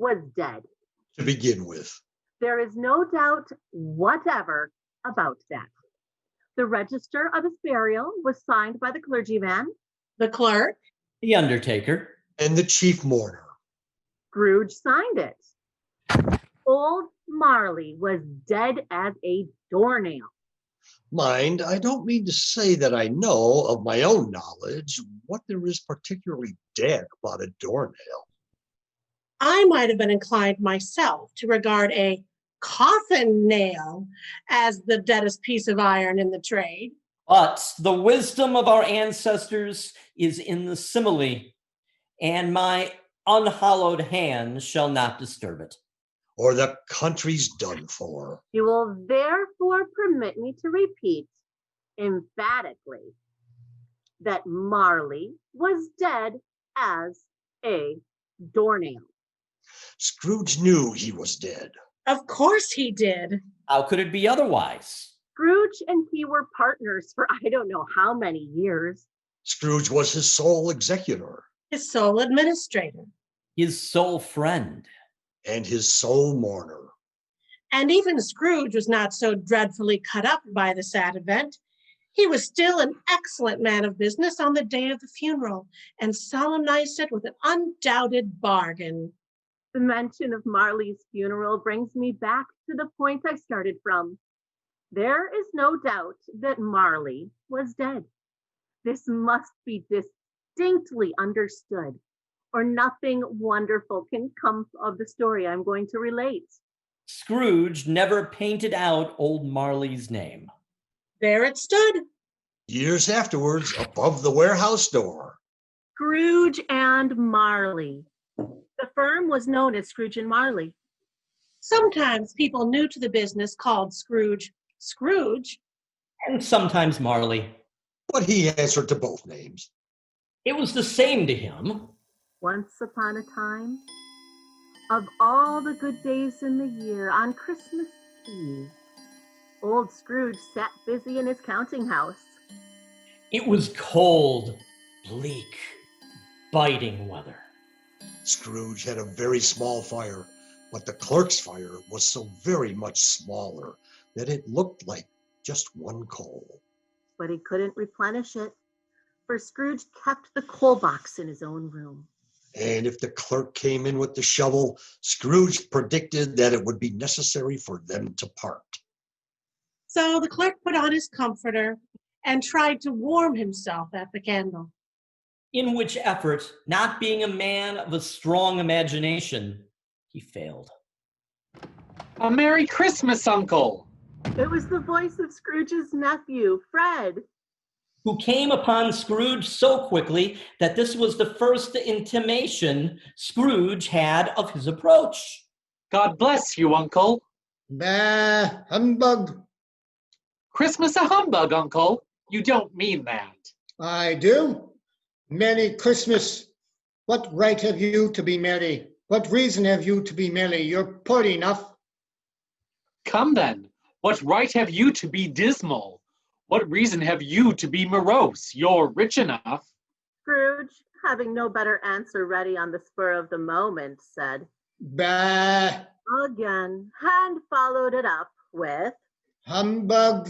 was dead. To begin with. There is no doubt whatever about that. The register of his burial was signed by the clergyman, the clerk, the undertaker, and the chief mourner. Scrooge signed it. Old Marley was dead as a doornail. Mind, I don't mean to say that I know of my own knowledge what there is particularly dead about a doornail. I might have been inclined myself to regard a coffin nail as the deadest piece of iron in the trade. But the wisdom of our ancestors is in the simile, and my unhallowed hand shall not disturb it. Or the country's done for. You will therefore permit me to repeat emphatically that Marley was dead as a doornail. Scrooge knew he was dead. Of course he did. How could it be otherwise? Scrooge and he were partners for I don't know how many years. Scrooge was his sole executor. His sole administrator. His sole friend. And his sole mourner. And even Scrooge was not so dreadfully cut up by the sad event. He was still an excellent man of business on the day of the funeral, and solemnized it with an undoubted bargain. The mention of Marley's funeral brings me back to the point I started from. There is no doubt that Marley was dead. This must be distinctly understood, or nothing wonderful can come of the story I'm going to relate. Scrooge never painted out old Marley's name. There it stood. Years afterwards, above the warehouse door. Scrooge and Marley. The firm was known as Scrooge and Marley. Sometimes people new to the business called Scrooge, Scrooge. And sometimes Marley. But he answered to both names. It was the same to him. Once upon a time, of all the good days in the year, on Christmas Eve, old Scrooge sat busy in his counting house. It was cold, bleak, biting weather. Scrooge had a very small fire, but the clerk's fire was so very much smaller that it looked like just one coal. But he couldn't replenish it, for Scrooge kept the coal box in his own room. And if the clerk came in with the shovel, Scrooge predicted that it would be necessary for them to part. So the clerk put on his comforter and tried to warm himself at the candle. In which effort, not being a man of a strong imagination, he failed. A Merry Christmas, Uncle! It was the voice of Scrooge's nephew, Fred, who came upon Scrooge so quickly that this was the first intimation Scrooge had of his approach. God bless you, Uncle. Bah, humbug. Christmas a humbug, Uncle. You don't mean that. I do. Merry Christmas. What right have you to be merry? What reason have you to be merry? You're poor enough. Come then. What right have you to be dismal? What reason have you to be morose? You're rich enough. Scrooge, having no better answer ready on the spur of the moment, said, Bah. Again, and followed it up with, Humbug.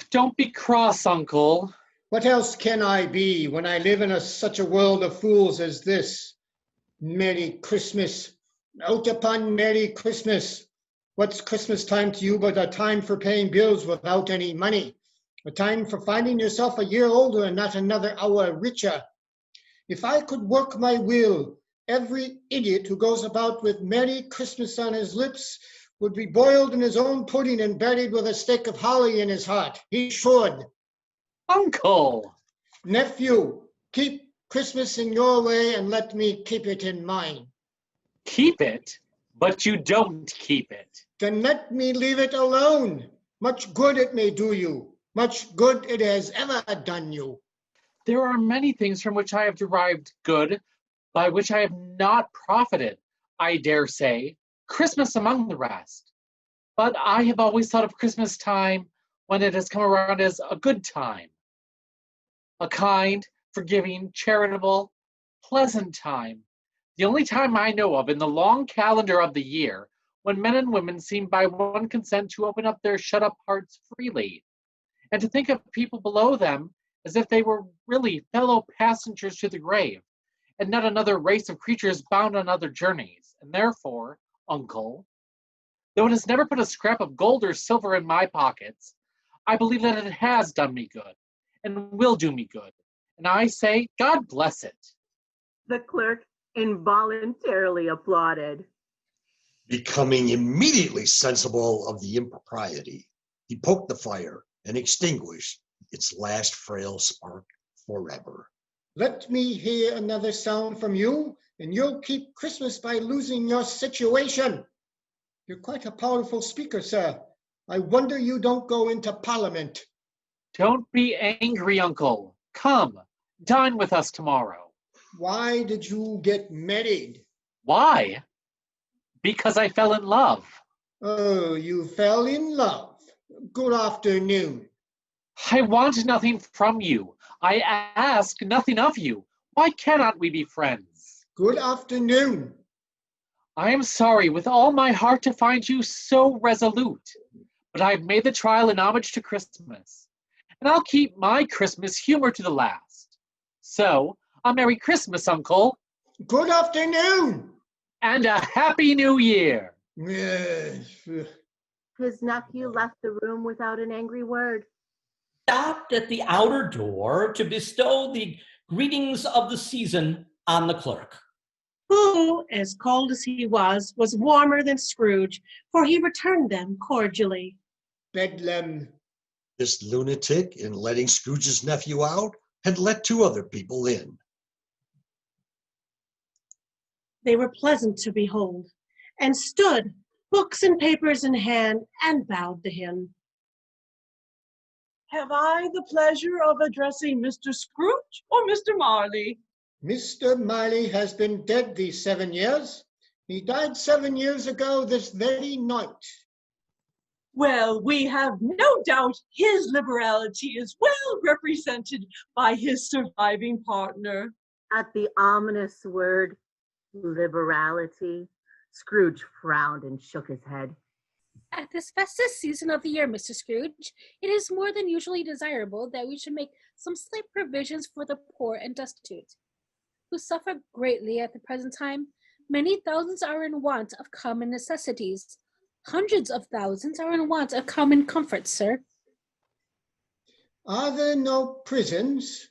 Don't be cross, Uncle. What else can I be when I live in such a world of fools as this? Merry Christmas. Out upon Merry Christmas. What's Christmas time to you but a time for paying bills without any money? A time for finding yourself a year older and not another hour richer. If I could work my will, every idiot who goes about with Merry Christmas on his lips would be boiled in his own pudding and buried with a stake of holly in his heart. He should. Uncle! Nephew, keep Christmas in your way and let me keep it in mine. Keep it? But you don't keep it. Then let me leave it alone. Much good it may do you. Much good it has ever done you. There are many things from which I have derived good, by which I have not profited, I dare say, Christmas among the rest. But I have always thought of Christmas time when it has come around as a good time. A kind, forgiving, charitable, pleasant time, The only time I know of in the long calendar of the year when men and women seem by one consent to open up their shut-up hearts freely, and to think of people below them as if they were really fellow passengers to the grave, and not another race of creatures bound on other journeys. And therefore, uncle, though it has never put a scrap of gold or silver in my pockets, I believe that it has done me good, and will do me good. And I say, God bless it. The clerk involuntarily applauded. Becoming immediately sensible of the impropriety, he poked the fire and extinguished its last frail spark forever. Let me hear another sound from you, and you'll keep Christmas by losing your situation. You're quite a powerful speaker, sir. I wonder you don't go into Parliament. Don't be angry, uncle. Come, dine with us tomorrow. Why did you get married? Why? Because I fell in love. Oh, you fell in love. Good afternoon. I want nothing from you. I ask nothing of you. Why cannot we be friends? Good afternoon. I am sorry with all my heart to find you so resolute, but I have made the trial in homage to Christmas, and I'll keep my Christmas humor to the last. So, a Merry Christmas, Uncle. Good afternoon. And a Happy New Year. Yes. His nephew left the room without an angry word. Stopped at the outer door to bestow the greetings of the season on the clerk, Who, as cold as he was warmer than Scrooge, for he returned them cordially. Bedlam. This lunatic, in letting Scrooge's nephew out, had let 2 other people in. They were pleasant to behold, and stood, books and papers in hand, and bowed to him. Have I the pleasure of addressing Mr. Scrooge or Mr. Marley? Mr. Marley has been dead these 7 years. He died 7 years ago this very night. Well, we have no doubt his liberality is well represented by his surviving partner. At the ominous word, liberality, Scrooge frowned and shook his head. At this festive season of the year, Mr. Scrooge, it is more than usually desirable that we should make some slight provisions for the poor and destitute, who suffer greatly at the present time. Many thousands are in want of common necessities. Hundreds of thousands are in want of common comforts, sir. Are there no prisons?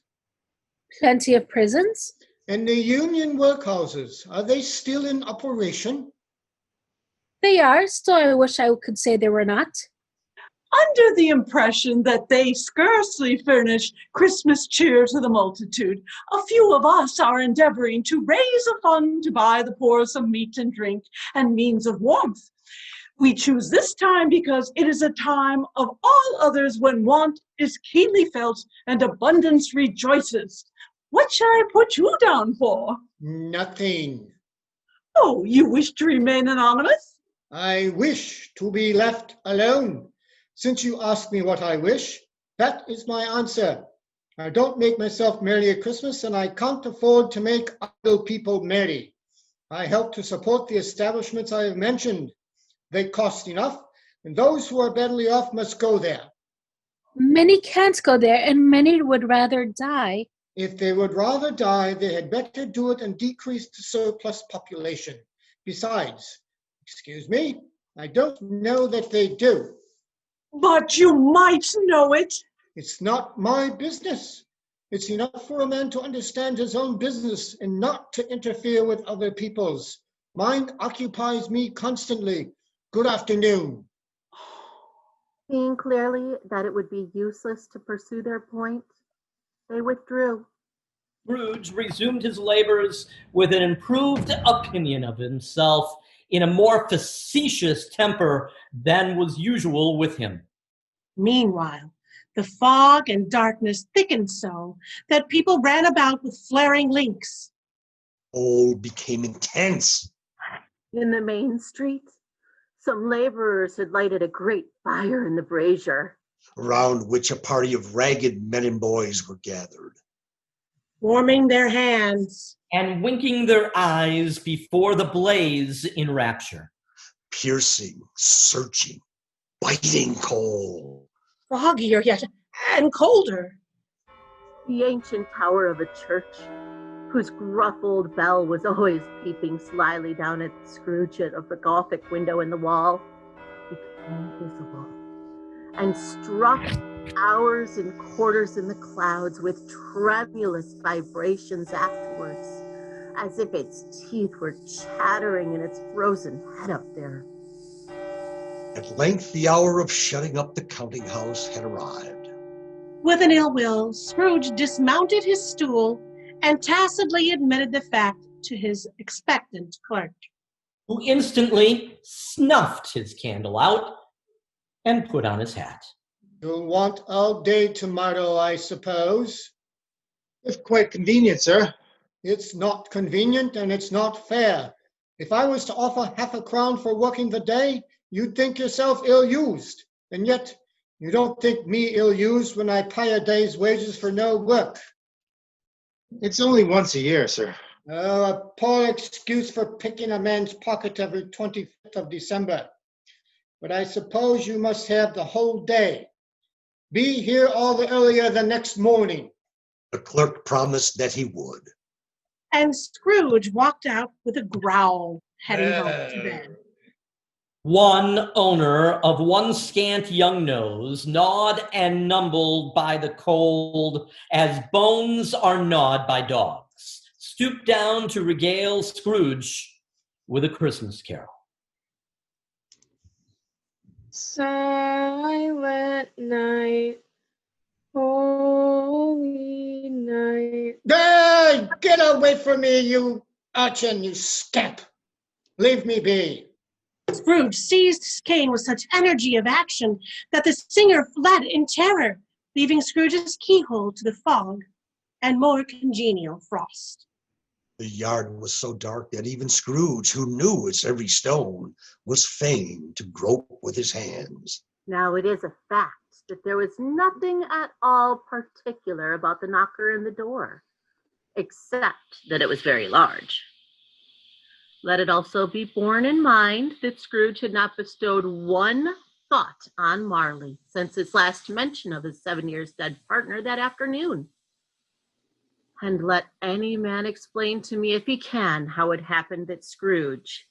Plenty of prisons. And the union workhouses, are they still in operation? They are, so I wish I could say they were not. Under the impression that they scarcely furnish Christmas cheer to the multitude, a few of us are endeavoring to raise a fund to buy the poor some meat and drink and means of warmth. We choose this time because it is a time of all others when want is keenly felt and abundance rejoices. What shall I put you down for? Nothing. Oh, you wish to remain anonymous? I wish to be left alone. Since you ask me what I wish, that is my answer. I don't make myself merry at Christmas, and I can't afford to make other people merry. I help to support the establishments I have mentioned. They cost enough, and those who are badly off must go there. Many can't go there, and many would rather die. If they would rather die, they had better do it and decrease the surplus population. Besides, excuse me, I don't know that they do. But you might know it. It's not my business. It's enough for a man to understand his own business and not to interfere with other people's. Mine occupies me constantly. Good afternoon. Seeing clearly that it would be useless to pursue their point, they withdrew. Scrooge resumed his labors with an improved opinion of himself in a more facetious temper than was usual with him. Meanwhile, the fog and darkness thickened so that people ran about with flaring links. All became intense. In the main street, some laborers had lighted a great fire in the brazier, around which a party of ragged men and boys were gathered. Warming their hands, and winking their eyes before the blaze in rapture. Piercing, searching, biting cold. Foggier yet, and colder. The ancient tower of a church, whose gruff old bell was always peeping slyly down at Scrooge of the Gothic window in the wall, became visible and struck hours and quarters in the clouds with tremulous vibrations afterwards, as if its teeth were chattering in its frozen head up there. At length, the hour of shutting up the counting house had arrived. With an ill will, Scrooge dismounted his stool and tacitly admitted the fact to his expectant clerk, who instantly snuffed his candle out and put on his hat. You'll want all day tomorrow, I suppose. It's quite convenient, sir. It's not convenient and it's not fair. If I was to offer half a crown for working the day, you'd think yourself ill-used. And yet, you don't think me ill-used when I pay a day's wages for no work. It's only once a year, sir. Oh, a poor excuse for picking a man's pocket every 25th of December. But I suppose you must have the whole day. Be here all the earlier the next morning. The clerk promised that he would. and Scrooge walked out with a growl, heading home to bed. One owner of one scant young nose, gnawed and numbled by the cold, as bones are gnawed by dogs, stooped down to regale Scrooge with a Christmas carol. Silent night, holy night. Hey, get away from me, you urchin, you scamp. Leave me be. Scrooge seized his cane with such energy of action that the singer fled in terror, leaving Scrooge's keyhole to the fog and more congenial frost. The yard was so dark that even Scrooge, who knew its every stone, was fain to grope with his hands. Now it is a fact that there was nothing at all particular about the knocker in the door, except that it was very large. Let it also be borne in mind that Scrooge had not bestowed one thought on Marley since his last mention of his 7 years dead partner that afternoon. And let any man explain to me, if he can, how it happened that Scrooge,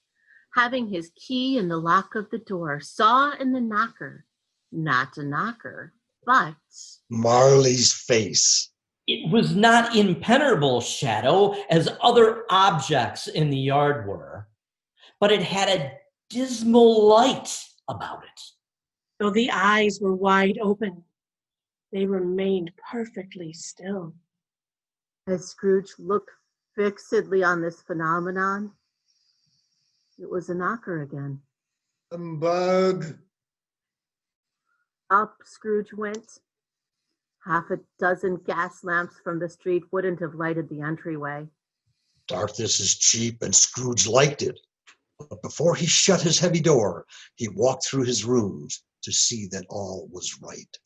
having his key in the lock of the door, saw in the knocker not a knocker, but Marley's face. It was not impenetrable shadow as other objects in the yard were, but it had a dismal light about it. Though the eyes were wide open, they remained perfectly still. as Scrooge looked fixedly on this phenomenon, it was a knocker again. Humbug. Up Scrooge went. Half a dozen gas lamps from the street wouldn't have lighted the entryway. Darkness is cheap, and Scrooge liked it. But before he shut his heavy door, he walked through his rooms to see that all was right.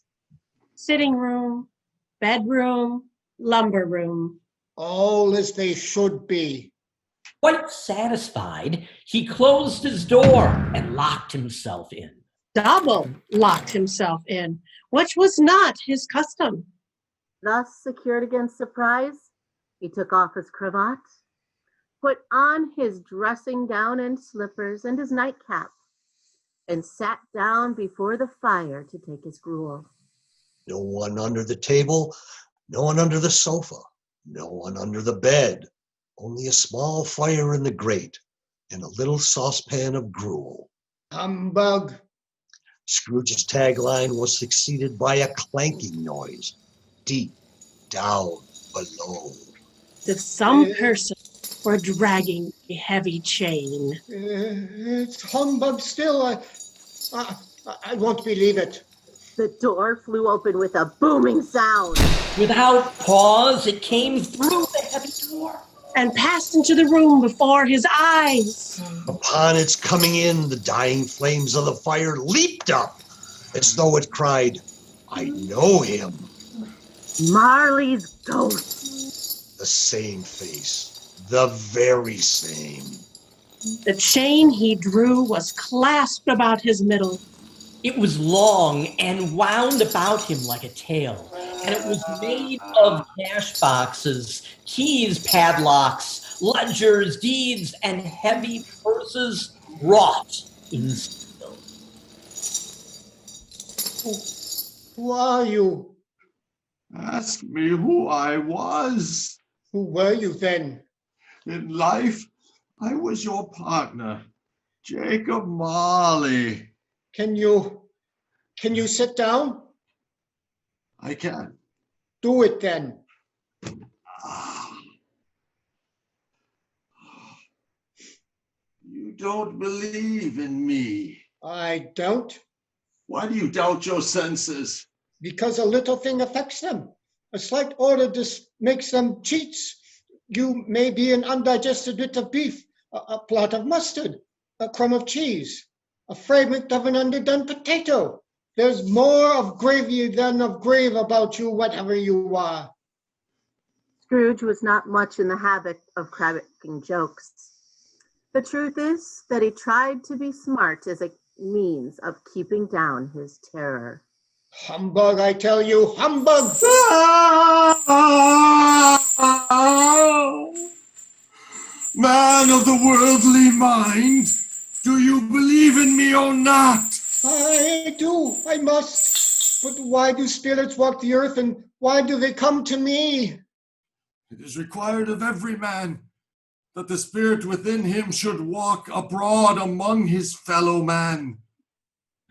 Sitting room, bedroom, lumber room. All as they should be. Quite satisfied, he closed his door and locked himself in. Double locked himself in, which was not his custom. Thus secured against surprise, he took off his cravat, put on his dressing gown and slippers and his nightcap, and sat down before the fire to take his gruel. No one under the table, no one under the sofa, no one under the bed, only a small fire in the grate and a little saucepan of gruel. Humbug. Scrooge's tagline was succeeded by a clanking noise deep down below. That some person were dragging a heavy chain. It's humbug still. I won't believe it. The door flew open with a booming sound. Without pause, it came through the heavy door And passed into the room before his eyes. Upon its coming in, the dying flames of the fire leaped up as though it cried, "I know him." Marley's ghost. The same face, The very same. The chain he drew was clasped about his middle. It was long and wound about him like a tail, and it was made of cash boxes, keys, padlocks, ledgers, deeds, and heavy purses wrought in steel. Who are you? Ask me who I was. Who were you then? In life, I was your partner, Jacob Marley. Can you sit down? I can. Do it then. You don't believe in me. I don't. Why do you doubt your senses? Because a little thing affects them. A slight order just makes them cheats. You may be an undigested bit of beef, a plot of mustard, a crumb of cheese, a fragment of an underdone potato. There's more of gravy than of grave about you, whatever you are. Scrooge was not much in the habit of cracking jokes. The truth is that he tried to be smart as a means of keeping down his terror. Humbug, I tell you, humbug! Man of the worldly mind, do you believe in me or not? I do, I must. But why do spirits walk the earth, and why do they come to me? It is required of every man that the spirit within him should walk abroad among his fellow man.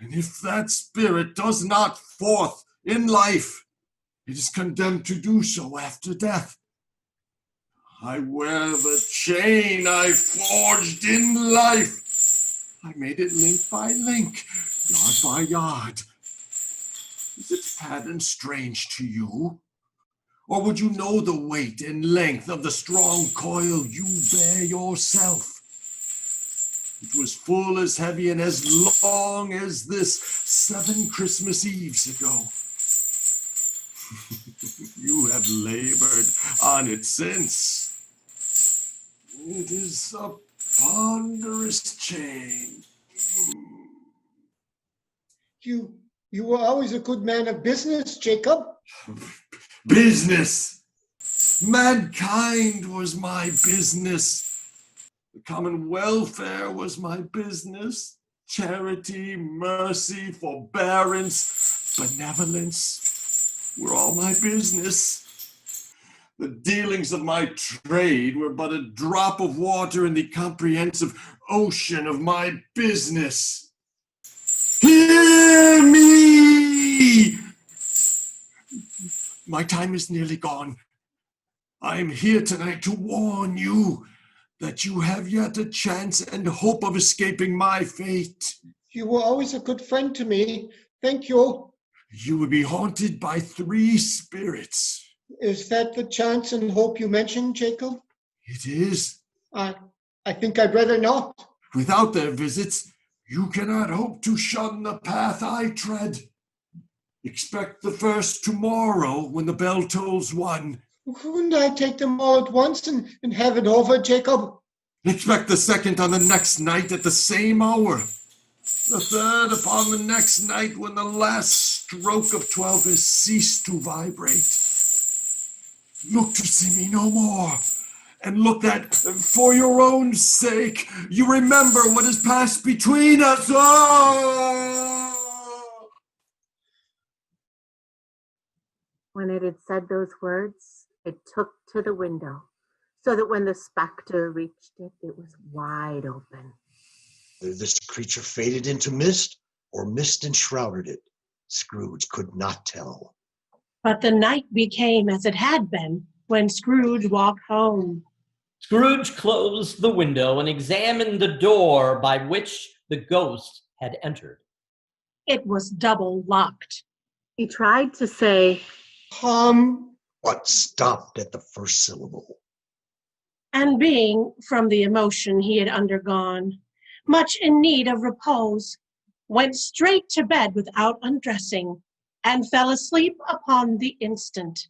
And if that spirit does not forth in life, it is condemned to do so after death. I wear the chain I forged in life. I made it link by link, yard by yard. Is its pattern strange to you? Or would you know the weight and length of the strong coil you bear yourself? It was full as heavy and as long as this 7 Christmas Eves ago. You have labored on it since. It is a ponderous chain. You were always a good man of business, Jacob. Business! Mankind was my business. The common welfare was my business. Charity, mercy, forbearance, benevolence were all my business. The dealings of my trade were but a drop of water in the comprehensive ocean of my business. Hear me! My time is nearly gone. I am here tonight to warn you that you have yet a chance and hope of escaping my fate. You were always a good friend to me. Thank you. You will be haunted by 3 spirits. Is that the chance and hope you mentioned, Jacob? It is. I think I'd rather not. Without their visits, you cannot hope to shun the path I tread. Expect the first tomorrow when the bell tolls 1. Couldn't I take them all at once and have it over, Jacob? Expect the second on the next night at the same hour. The third upon the next night when the last stroke of 12 has ceased to vibrate. Look to see me no more. And look that, for your own sake, you remember what has passed between us. Oh! When it had said those words, it took to the window, so that when the spectre reached it, it was wide open. Whether this creature faded into mist or mist enshrouded it, Scrooge could not tell. But the night became as it had been when Scrooge walked home. Scrooge closed the window and examined the door by which the ghost had entered. It was double locked. He tried to say, but stopped at the first syllable. And being, from the emotion he had undergone, much in need of repose, went straight to bed without undressing, and fell asleep upon the instant.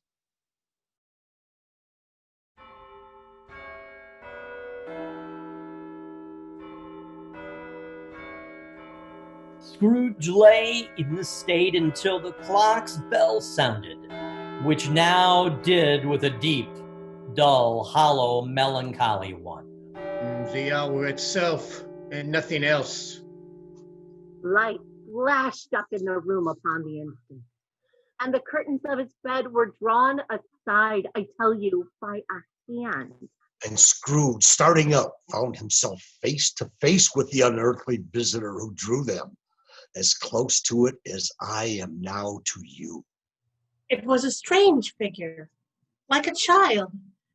Scrooge lay in the state until the clock's bell sounded, which now did with a deep, dull, hollow, melancholy one. The hour itself, and nothing else. Light flashed up in the room upon the instant, and the curtains of his bed were drawn aside, I tell you, by a hand. And Scrooge, starting up, found himself face to face with the unearthly visitor who drew them, as close to it as I am now to you. It was a strange figure, like a child,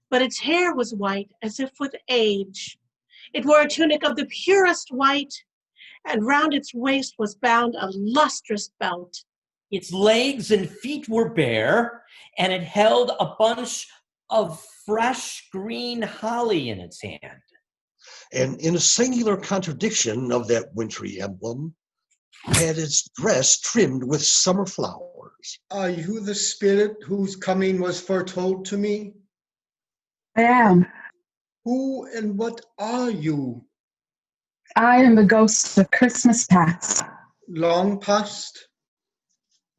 but its hair was white as if with age. It wore a tunic of the purest white, and round its waist was bound a lustrous belt. Its legs and feet were bare, and it held a bunch of fresh green holly in its hand. And in a singular contradiction of that wintry emblem, had its dress trimmed with summer flowers. Are you the spirit whose coming was foretold to me? I am. Who and what are you? I am the ghost of Christmas past. Long past?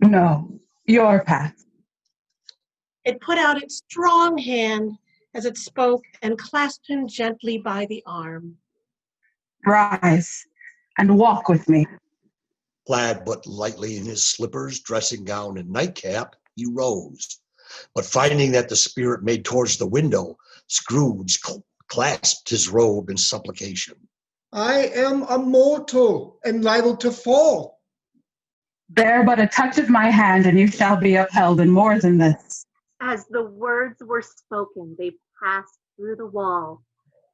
No, your past. It put out its strong hand as it spoke and clasped him gently by the arm. Rise and walk with me. Clad but lightly in his slippers, dressing gown, and nightcap, he rose. But finding that the spirit made towards the window, Scrooge clasped his robe in supplication. I am a mortal and liable to fall. Bear but a touch of my hand, and you shall be upheld in more than this. As the words were spoken, they passed through the wall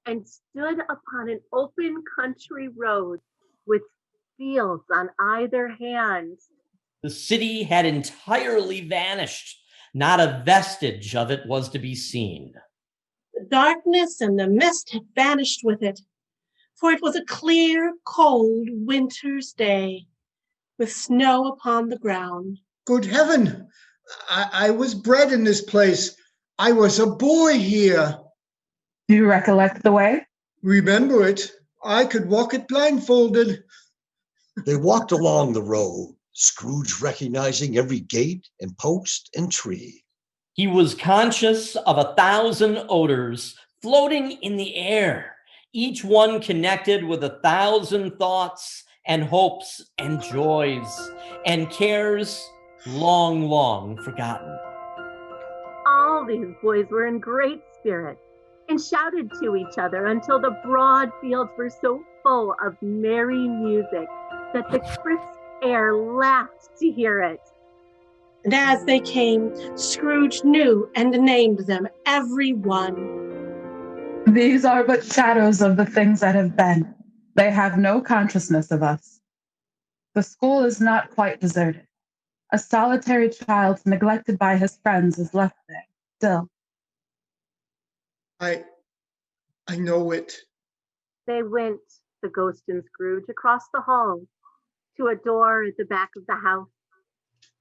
and stood upon an open country road with fields on either hand. The city had entirely vanished. Not a vestige of it was to be seen. The darkness and the mist had vanished with it, for it was a clear, cold winter's day, with snow upon the ground. Good heaven! I was bred in this place. I was a boy here. Do you recollect the way? Remember it. I could walk it blindfolded. They walked along the road, Scrooge recognizing every gate and post and tree. He was conscious of 1,000 odors floating in the air, each one connected with 1,000 thoughts and hopes and joys and cares long, long forgotten. All these boys were in great spirits and shouted to each other until the broad fields were so full of merry music that the crisp air laughed to hear it. And as they came, Scrooge knew and named them, every one. These are but shadows of the things that have been. They have no consciousness of us. The school is not quite deserted. A solitary child neglected by his friends is left there, still. I know it. They went, the ghost and Scrooge, across the hall to a door at the back of the house.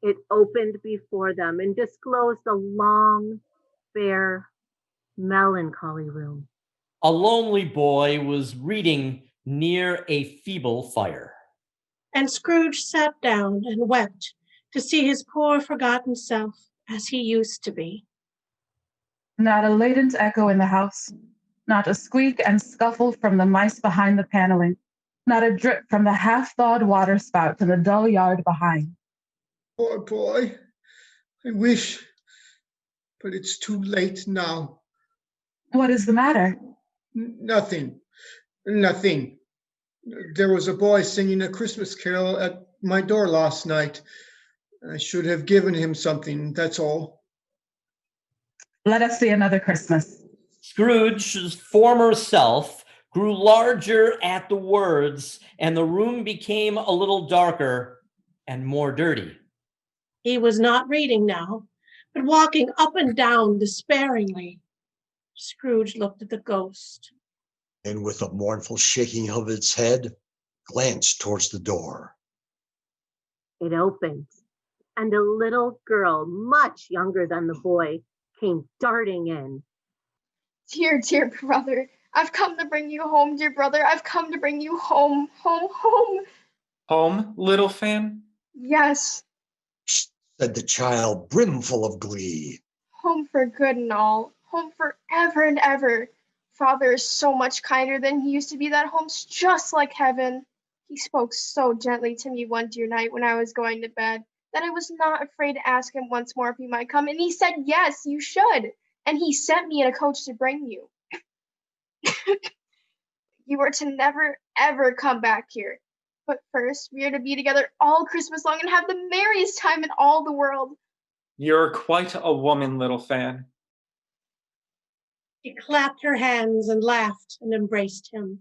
It opened before them and disclosed a long, bare, melancholy room. A lonely boy was reading near a feeble fire. And Scrooge sat down and wept to see his poor forgotten self as he used to be. Not a latent echo in the house, not a squeak and scuffle from the mice behind the paneling, not a drip from the half-thawed water spout in the dull yard behind. Poor boy. I wish, but it's too late now. What is the matter? Nothing. There was a boy singing a Christmas carol at my door last night. I should have given him something, that's all. Let us see another Christmas. Scrooge's former self grew larger at the words, and the room became a little darker and more dirty. He was not reading now, but walking up and down despairingly. Scrooge looked at the ghost. And with a mournful shaking of its head, glanced towards the door. It opened, and a little girl, much younger than the boy, came darting in. Dear brother, I've come to bring you home, dear brother. I've come to bring you home, home, home. Home, little fan? Yes, said the child, brimful of glee. home for good and all. Home forever and ever. Father is so much kinder than he used to be. That home's just like heaven. He spoke so gently to me one dear night when I was going to bed that I was not afraid to ask him once more if he might come. And he said, yes, you should. And he sent me in a coach to bring you. You are to never, ever come back here. But first, we are to be together all Christmas long and have the merriest time in all the world. You're quite a woman, little fan. She clapped her hands and laughed and embraced him.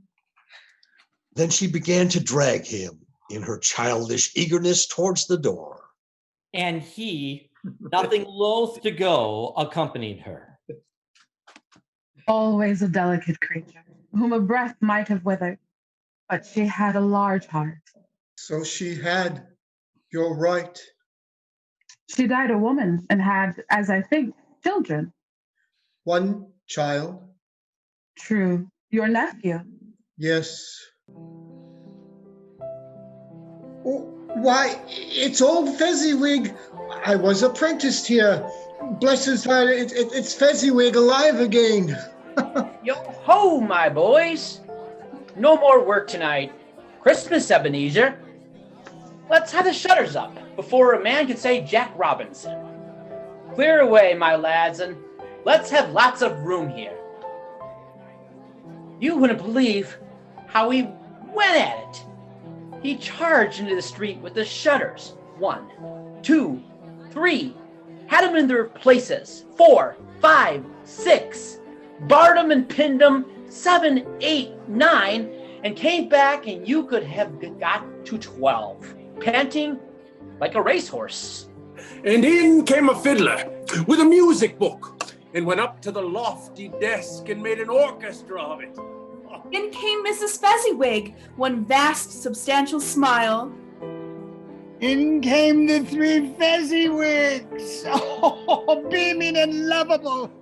Then she began to drag him in her childish eagerness towards the door. And he, nothing loath to go, accompanied her. Always a delicate creature, whom a breath might have withered, but she had a large heart. So she had. You're right. She died a woman and had, as I think, children. One child. True. Your nephew. Yes. Oh, why, it's old Fezziwig. I was apprenticed here. Bless his heart, it's Fezziwig alive again. Yo ho, my boys. No more work tonight. Christmas, Ebenezer. Let's have the shutters up before a man can say Jack Robinson. Clear away, my lads, and let's have lots of room here. You wouldn't believe how he went at it. He charged into the street with the shutters. 1, 2, 3. Had them in their places. 4, 5, 6. Barred them and pinned them. 7, 8, 9. And came back and you could have got to 12. Panting like a racehorse. And in came a fiddler with a music book and went up to the lofty desk and made an orchestra of it. In came Mrs. Fezziwig, one vast, substantial smile. In came the 3 Fezziwigs, oh, beaming and lovable.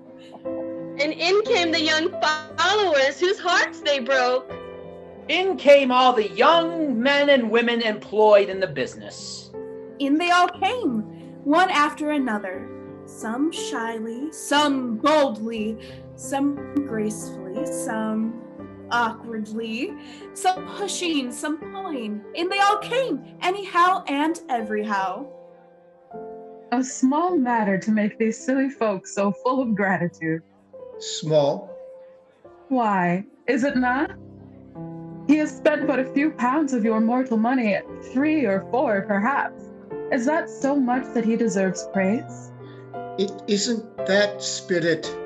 And in came the young followers whose hearts they broke. In came all the young men and women employed in the business. In they all came, one after another, some shyly, some boldly, some gracefully, some awkwardly, some pushing, some pulling. In they all came, anyhow and everyhow. A small matter to make these silly folks so full of gratitude. Small? Why, is it not? He has spent but a few pounds of your mortal money, 3 or 4 perhaps. Is that so much that he deserves praise? It isn't that, Spirit.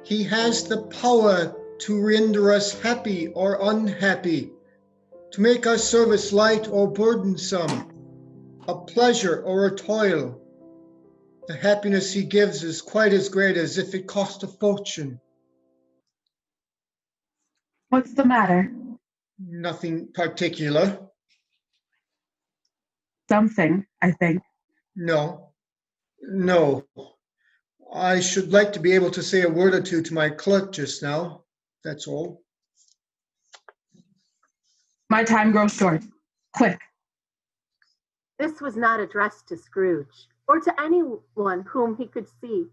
He has the power to render us happy or unhappy, to make our service light or burdensome, a pleasure or a toil. The happiness he gives is quite as great as if it cost a fortune. What's the matter? Nothing particular. Something, I think. No. I should like to be able to say a word or two to my clerk just now. That's all. My time grows short. Quick. This was not addressed to Scrooge, or to anyone whom he could see,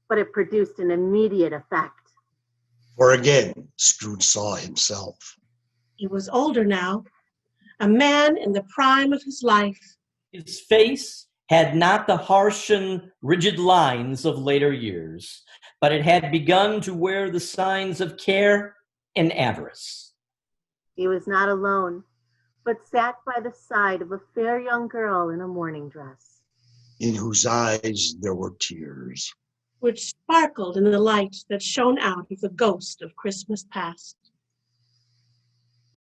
but it produced an immediate effect. For again, Scrooge saw himself. He was older now, a man in the prime of his life. His face had not the harsh and rigid lines of later years, but it had begun to wear the signs of care and avarice. He was not alone, but sat by the side of a fair young girl in a mourning dress, in whose eyes there were tears, which sparkled in the light that shone out of the ghost of Christmas past.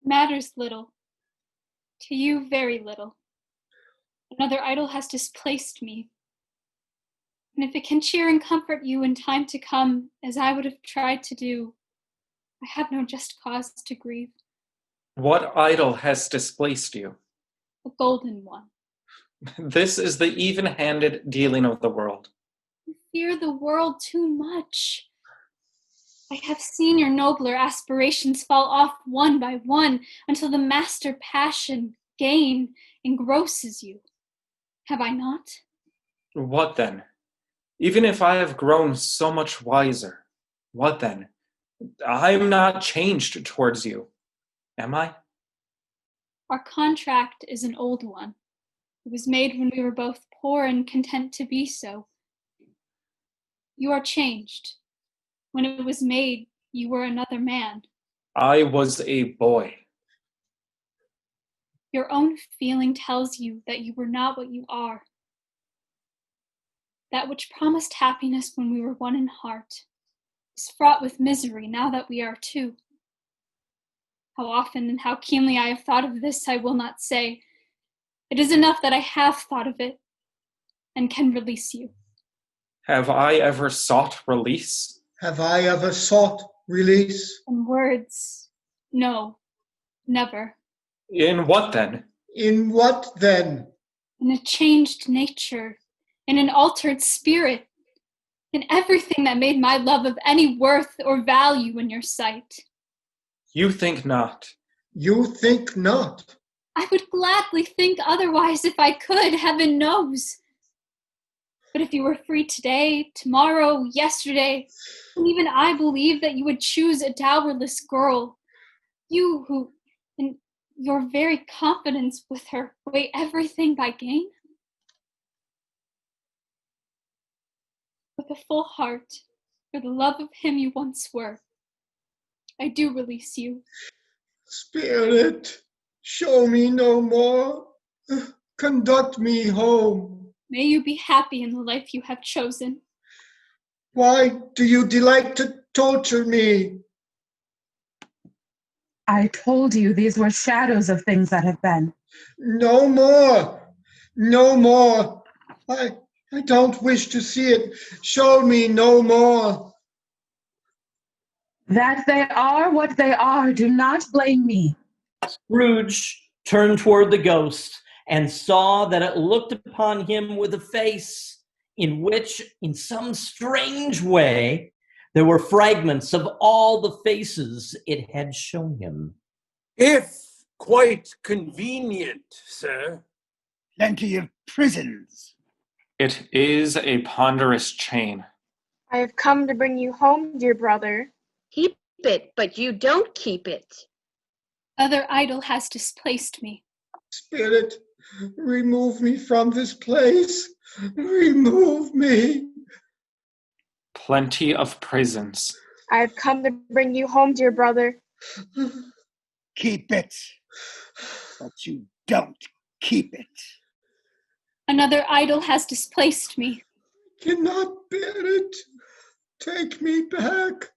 Matters little. To you, very little. Another idol has displaced me. And if it can cheer and comfort you in time to come, as I would have tried to do, I have no just cause to grieve. What idol has displaced you? The golden one. This is the even-handed dealing of the world. You fear the world too much. I have seen your nobler aspirations fall off one by one until the master passion, gain, engrosses you. Have I not? What then? Even if I have grown so much wiser, what then? I am not changed towards you, am I? Our contract is an old one. It was made when we were both poor and content to be so. You are changed. When it was made, you were another man. I was a boy. Your own feeling tells you that you were not what you are. That which promised happiness when we were one in heart is fraught with misery now that we are two. How often and how keenly I have thought of this, I will not say. It is enough that I have thought of it and can release you. Have I ever sought release? Have I ever sought release? In words, no, never. In what then? In what then? In a changed nature, in an altered spirit, in everything that made my love of any worth or value in your sight. You think not. You think not. I would gladly think otherwise if I could, heaven knows. But if you were free today, tomorrow, yesterday, and even I believe that you would choose a dowerless girl, you who, in your very confidence with her, weigh everything by gain? With a full heart, for the love of him you once were, I do release you. Spirit, show me no more. Conduct me home. May you be happy in the life you have chosen. Why do you delight to torture me? I told you these were shadows of things that have been. No more. No more. I don't wish to see it. Show me no more. That they are what they are, do not blame me. Scrooge turned toward the ghost and saw that it looked upon him with a face in which, in some strange way, there were fragments of all the faces it had shown him. If quite convenient, sir. Plenty of prisons. It is a ponderous chain. I have come to bring you home, dear brother. Keep it, but you don't keep it. Other idol has displaced me. Spirit, remove me from this place. Remove me. Plenty of prisons. I have come to bring you home, dear brother. Keep it. But you don't keep it. Another idol has displaced me. Cannot bear it. Take me back.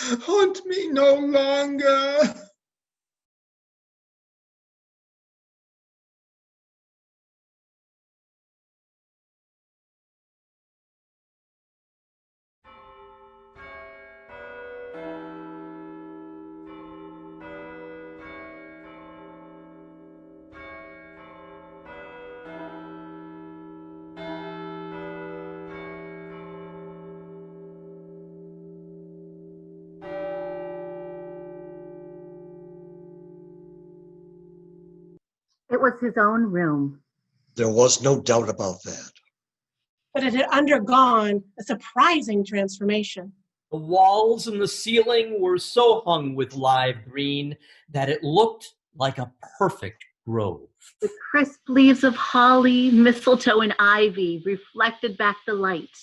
Haunt me no longer. It was his own room. There was no doubt about that. But it had undergone a surprising transformation. The walls and the ceiling were so hung with live green that it looked like a perfect grove. The crisp leaves of holly, mistletoe, and ivy reflected back the light,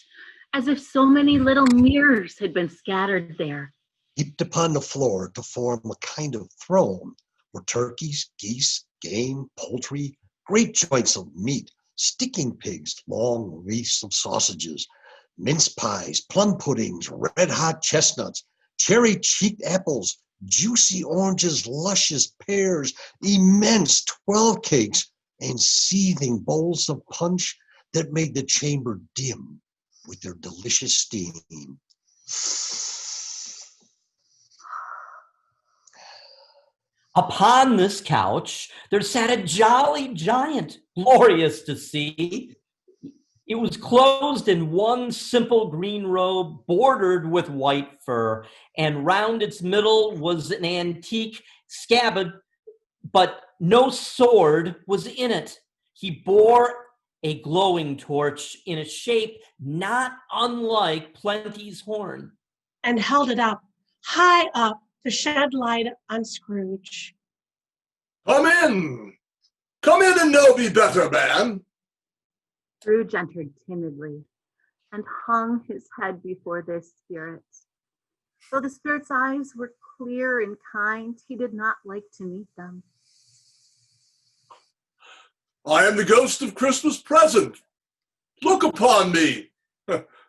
as if so many little mirrors had been scattered there. Heaped upon the floor to form a kind of throne were turkeys, geese, game, poultry, great joints of meat, sticking pigs, long wreaths of sausages, mince pies, plum puddings, red-hot chestnuts, cherry-cheeked apples, juicy oranges, luscious pears, immense 12 cakes, and seething bowls of punch that made the chamber dim with their delicious steam. Upon this couch, there sat a jolly giant, glorious to see. It was clothed in one simple green robe bordered with white fur, and round its middle was an antique scabbard, but no sword was in it. He bore a glowing torch in a shape not unlike Plenty's horn, and held it up, high up, to shed light on Scrooge. Come in! Come in and know me better, man. Scrooge entered timidly and hung his head before this spirit. Though the spirit's eyes were clear and kind, he did not like to meet them. I am the ghost of Christmas present. Look upon me.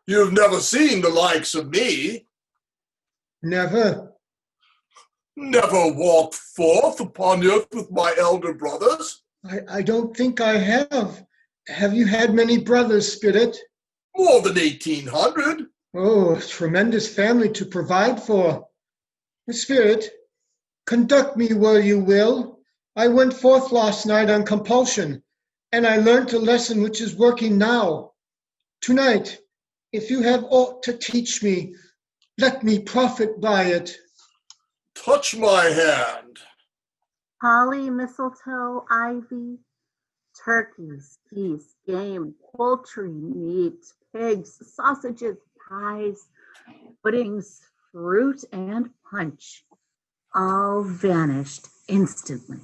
You've never seen the likes of me. Never. Never walked forth upon earth with my elder brothers. I don't think I have. Have you had many brothers, Spirit? More than 1,800. Oh, a tremendous family to provide for. Spirit, conduct me where you will. I went forth last night on compulsion, and I learned a lesson which is working now. Tonight, if you have aught to teach me, let me profit by it. Touch my hand. Holly, mistletoe, ivy, turkeys, geese, game, poultry, meat, pigs, sausages, pies, puddings, fruit, and punch all vanished instantly.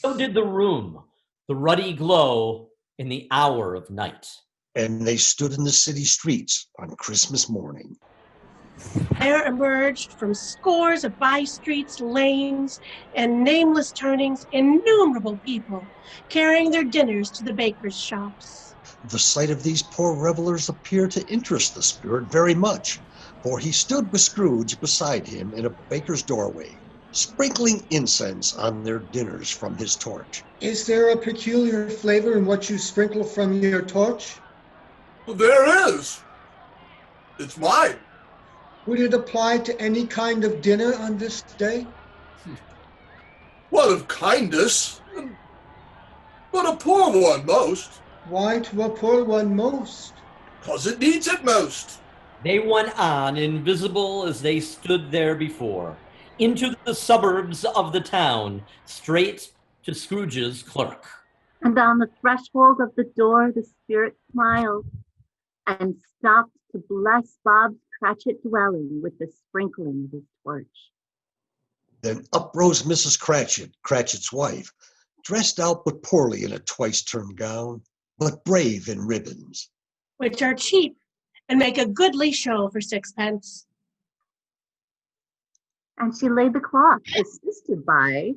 So did the room, the ruddy glow in the hour of night. And they stood in the city streets on Christmas morning. There emerged from scores of by-streets, lanes, and nameless turnings innumerable people carrying their dinners to the bakers' shops. The sight of these poor revelers appeared to interest the spirit very much, for he stood with Scrooge beside him in a baker's doorway, sprinkling incense on their dinners from his torch. Is there a peculiar flavor in what you sprinkle from your torch? There is. It's mine. Would it apply to any kind of dinner on this day? One of kindness, but a poor one most. Why to a poor one most? 'Cause it needs it most. They went on, invisible as they stood there before, into the suburbs of the town, straight to Scrooge's clerk. And on the threshold of the door, the spirit smiled and stopped to bless Bob's Cratchit dwelling with the sprinkling of his torch. Then up rose Mrs. Cratchit, Cratchit's wife, dressed out but poorly in a twice-turned gown, but brave in ribbons, which are cheap and make a goodly show for sixpence. And she laid the cloth, assisted by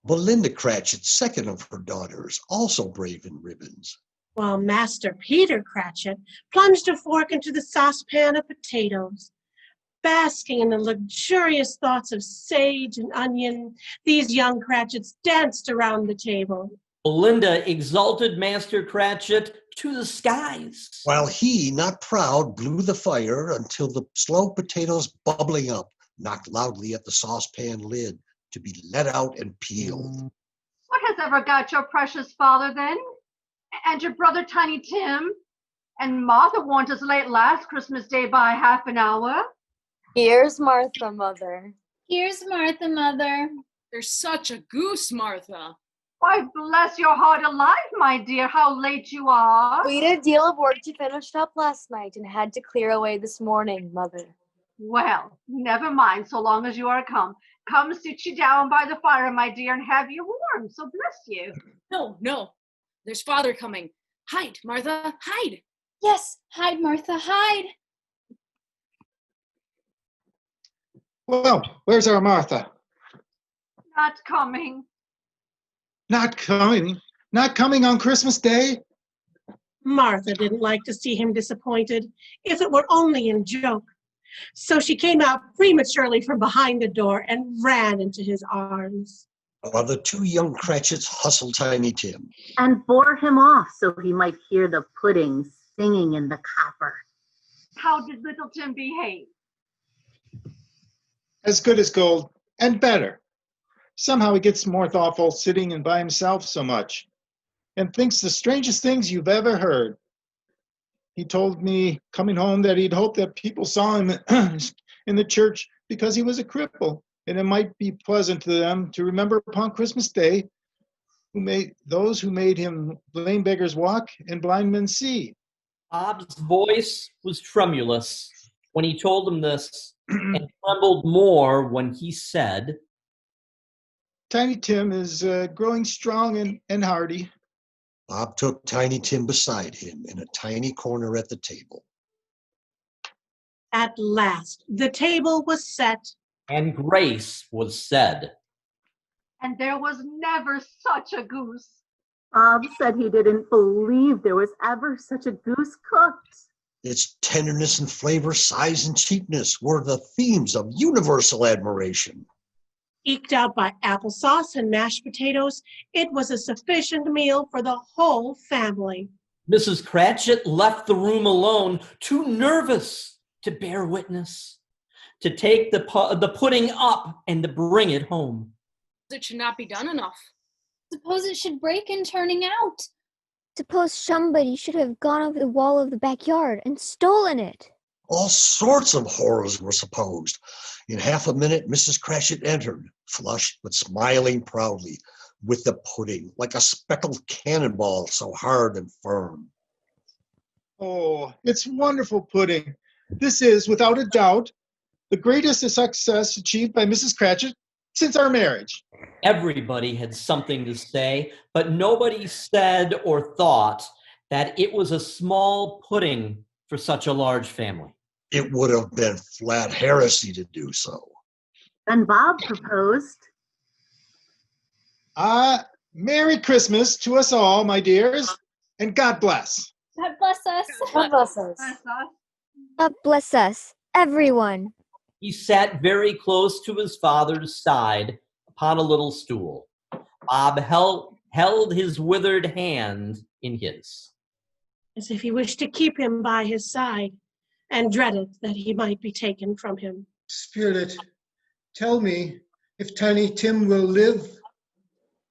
Belinda Cratchit, second of her daughters, also brave in ribbons, while Master Peter Cratchit plunged a fork into the saucepan of potatoes. Basking in the luxurious thoughts of sage and onion, these young Cratchits danced around the table. Belinda exalted Master Cratchit to the skies, while he, not proud, blew the fire until the slow potatoes bubbling up knocked loudly at the saucepan lid to be let out and peeled. What has ever got your precious father then? And your brother Tiny Tim? And Martha warned us late last Christmas Day by half an hour. Here's Martha, Mother. Here's Martha, Mother. You're such a goose, Martha. Why, bless your heart alive, my dear, how late you are. We did a deal of work to finish up last night and had to clear away this morning, Mother. Well, never mind, so long as you are come. Come sit you down by the fire, my dear, and have you warm, so bless you. No. There's Father coming. Hide, Martha, hide. Yes, hide, Martha, hide. Well, where's our Martha? Not coming. Not coming? Not coming on Christmas Day? Martha didn't like to see him disappointed, if it were only in joke. So she came out prematurely from behind the door and ran into his arms. While the two young Cratchits hustled Tiny Tim and bore him off so he might hear the pudding singing in the copper. How did little Tim behave? As good as gold, and better. Somehow he gets more thoughtful sitting and by himself so much, and thinks the strangest things you've ever heard. He told me coming home that he'd hoped that people saw him in the church because he was a cripple, and it might be pleasant to them to remember upon Christmas Day those who made him lame beggars walk and blind men see. Bob's voice was tremulous when he told him this, and trembled more when he said, Tiny Tim is growing strong and hardy. Bob took Tiny Tim beside him in a tiny corner at the table. At last, the table was set. and grace was said. And there was never such a goose. Bob said he didn't believe there was ever such a goose cooked. Its tenderness and flavor, size and cheapness were the themes of universal admiration. Eked out by applesauce and mashed potatoes, it was a sufficient meal for the whole family. Mrs. Cratchit left the room alone, too nervous to bear witness, to take the pudding up and to bring it home. It should not be done enough. Suppose it should break in turning out. Suppose somebody should have gone over the wall of the backyard and stolen it. All sorts of horrors were supposed. In half a minute, Mrs. Cratchit entered, flushed but smiling proudly, with the pudding, like a speckled cannonball, so hard and firm. Oh, it's wonderful pudding. This is, without a doubt, the greatest success achieved by Mrs. Cratchit since our marriage. Everybody had something to say, but nobody said or thought that it was a small pudding for such a large family. It would have been flat heresy to do so. Then Bob proposed. Merry Christmas to us all, my dears, and God bless. God bless us. God bless us. God bless us, everyone. He sat very close to his father's side upon a little stool. Bob held his withered hand in his, as if he wished to keep him by his side, and dreaded that he might be taken from him. Spirit, tell me if Tiny Tim will live.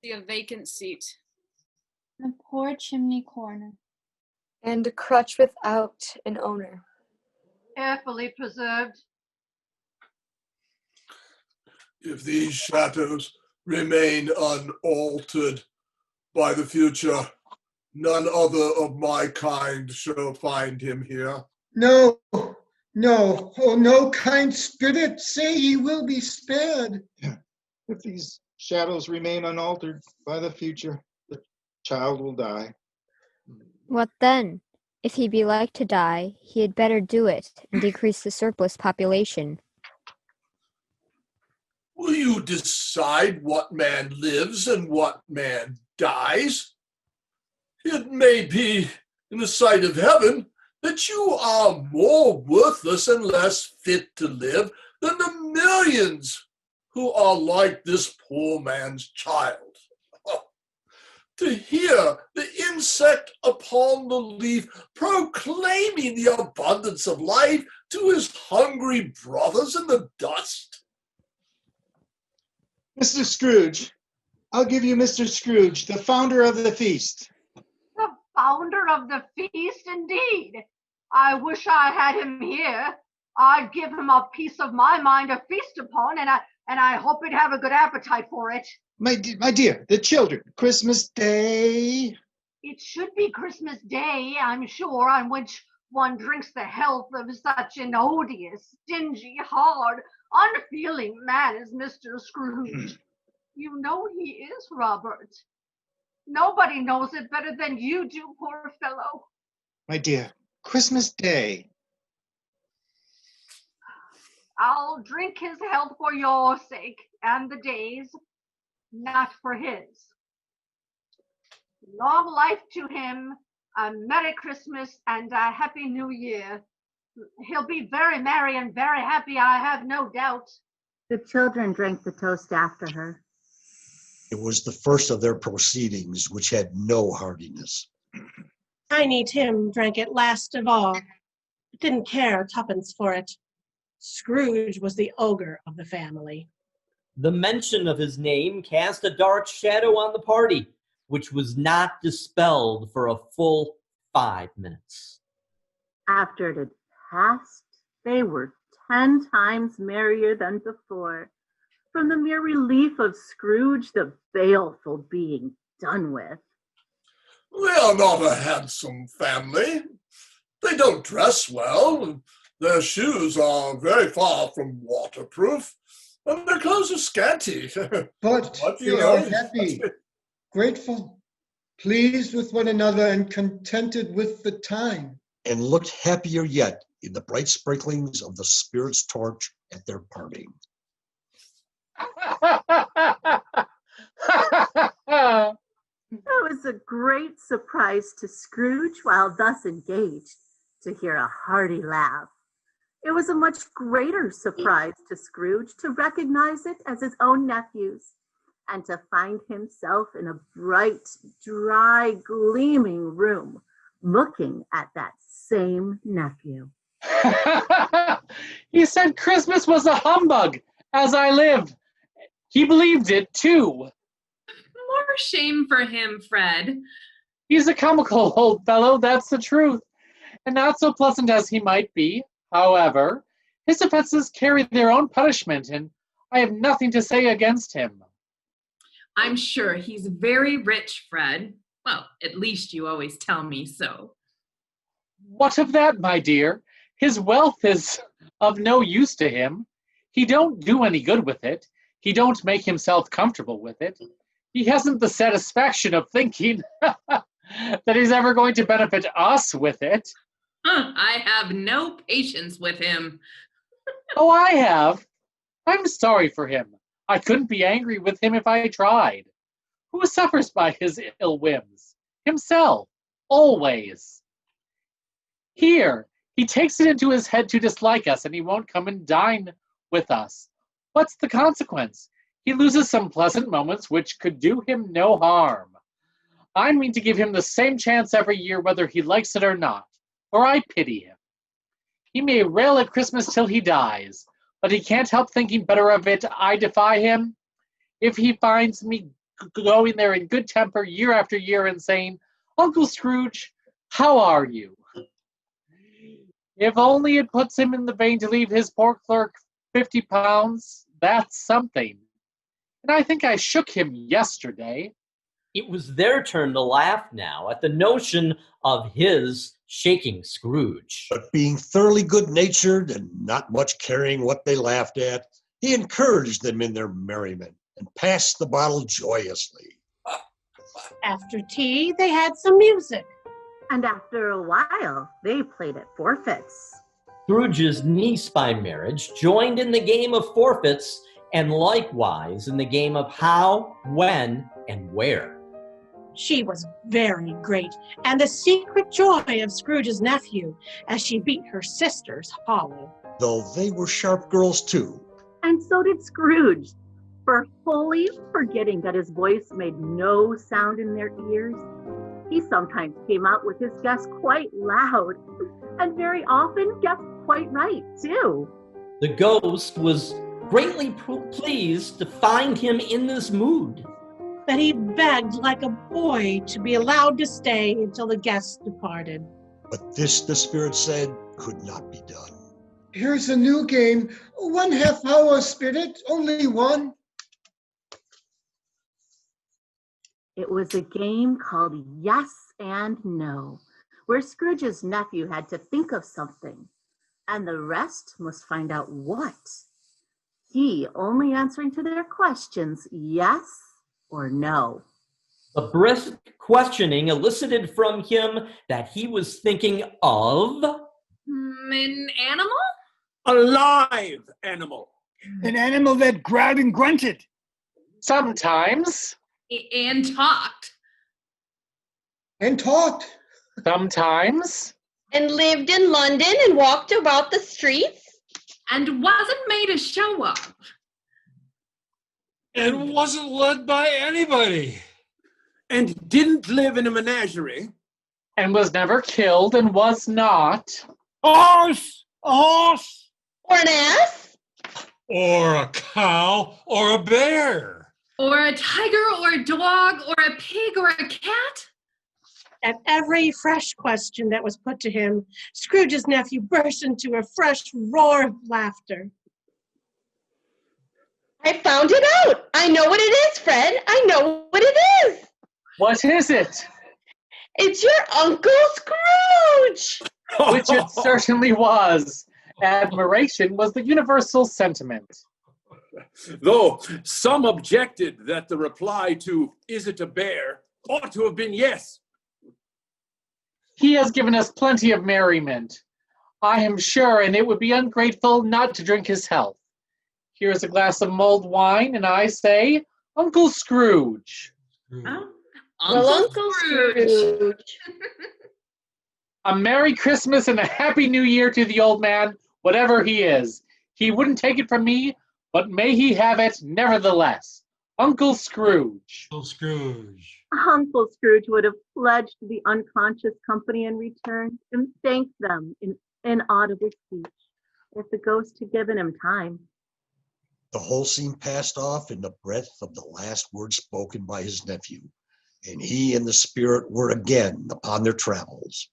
See a vacant seat. The poor chimney corner. And a crutch without an owner. Carefully preserved. If these shadows remain unaltered by the future, none other of my kind shall find him here. No, no, oh no, kind spirit, say he will be spared. If these shadows remain unaltered by the future, the child will die. What then? If he be like to die, he had better do it and decrease the surplus population. Will you decide what man lives and what man dies? It may be, in the sight of heaven, that you are more worthless and less fit to live than the millions who are like this poor man's child. To hear the insect upon the leaf proclaiming the abundance of life to his hungry brothers in the dust. Mr. Scrooge, I'll give you Mr. Scrooge, the founder of the feast. The founder of the feast, indeed. I wish I had him here. I'd give him a piece of my mind to feast upon, and I hope he'd have a good appetite for it. My dear, the children, Christmas Day. It should be Christmas Day, I'm sure, on which one drinks the health of such an odious, stingy, hard, unfeeling man as Mr. Scrooge. You know he is, Robert. Nobody knows it better than you do, poor fellow. My dear, Christmas Day. I'll drink his health for your sake and the day's, not for his. Long life to him, a Merry Christmas and a Happy New Year. He'll be very merry and very happy, I have no doubt. The children drank the toast after her. It was the first of their proceedings, which had no heartiness. Tiny Tim drank it last of all, but didn't care tuppence for it. Scrooge was the ogre of the family. The mention of his name cast a dark shadow on the party, which was not dispelled for a full 5 minutes. After it had passed, they were 10 times merrier than before, from the mere relief of Scrooge, the baleful being, done with. They are not a handsome family. They don't dress well. Their shoes are very far from waterproof, and their clothes are scanty. But they are happy, grateful, pleased with one another, and contented with the time. And looked happier yet in the bright sprinklings of the Spirit's torch at their parting. It was a great surprise to Scrooge while thus engaged to hear a hearty laugh. It was a much greater surprise to Scrooge to recognize it as his own nephew's, and to find himself in a bright, dry, gleaming room looking at that same nephew. He said Christmas was a humbug, as I live. He believed it, too. More shame for him, Fred. He's a comical old fellow, that's the truth, and not so pleasant as he might be. However, his offenses carry their own punishment, and I have nothing to say against him. I'm sure he's very rich, Fred. Well, at least you always tell me so. What of that, my dear? His wealth is of no use to him. He don't do any good with it. He don't make himself comfortable with it. He hasn't the satisfaction of thinking that he's ever going to benefit us with it. I have no patience with him. Oh, I have. I'm sorry for him. I couldn't be angry with him if I tried. Who suffers by his ill whims? Himself, always. Here, he takes it into his head to dislike us, and he won't come and dine with us. What's the consequence? He loses some pleasant moments which could do him no harm. I mean to give him the same chance every year, whether he likes it or not, for I pity him. He may rail at Christmas till he dies, but he can't help thinking better of it. I defy him. If he finds me going there in good temper year after year and saying, Uncle Scrooge, how are you? If only it puts him in the vein to leave his poor clerk £50, that's something. And I think I shook him yesterday. It was their turn to laugh now at the notion of his shaking Scrooge. But being thoroughly good-natured and not much caring what they laughed at, he encouraged them in their merriment and passed the bottle joyously. After tea, they had some music. And after a while, they played at forfeits. Scrooge's niece by marriage joined in the game of forfeits and likewise in the game of how, when, and where. She was very great, and the secret joy of Scrooge's nephew as she beat her sisters hollow. Though they were sharp girls too. And so did Scrooge, for fully forgetting that his voice made no sound in their ears. He sometimes came out with his guess quite loud, and very often guessed quite right, too. The ghost was greatly pleased to find him in this mood. But he begged like a boy to be allowed to stay until the guests departed. But this, the Spirit said, could not be done. Here's a new game. 1/2 hour, Spirit, only one. It was a game called Yes and No, where Scrooge's nephew had to think of something, and the rest must find out what. He only answering to their questions yes or no. The brisk questioning elicited from him that he was thinking of... An animal? A live animal. An animal that growled and grunted. Sometimes. And talked. And talked. Sometimes. And lived in London and walked about the streets. And wasn't made a show of. And wasn't led by anybody. And didn't live in a menagerie. And was never killed and was not. A horse! A horse! Or an ass? Or a cow or a bear. Or a tiger or a dog or a pig or a cat? At every fresh question that was put to him, Scrooge's nephew burst into a fresh roar of laughter. I found it out. I know what it is, Fred. I know what it is. What is it? It's your Uncle Scrooge! Which it certainly was. Admiration was the universal sentiment. Though some objected that the reply to, "Is it a bear?" ought to have been yes. He has given us plenty of merriment, I am sure, and it would be ungrateful not to drink his health. Here is a glass of mulled wine, and I say, Uncle Scrooge. Oh, Uncle Scrooge. A Merry Christmas and a Happy New Year to the old man, whatever he is. He wouldn't take it from me, but may he have it nevertheless. Uncle Scrooge. Uncle Scrooge. Uncle Scrooge would have pledged the unconscious company in return and thanked them in inaudible speech if the ghost had given him time. The whole scene passed off in the breath of the last words spoken by his nephew, and he and the spirit were again upon their travels.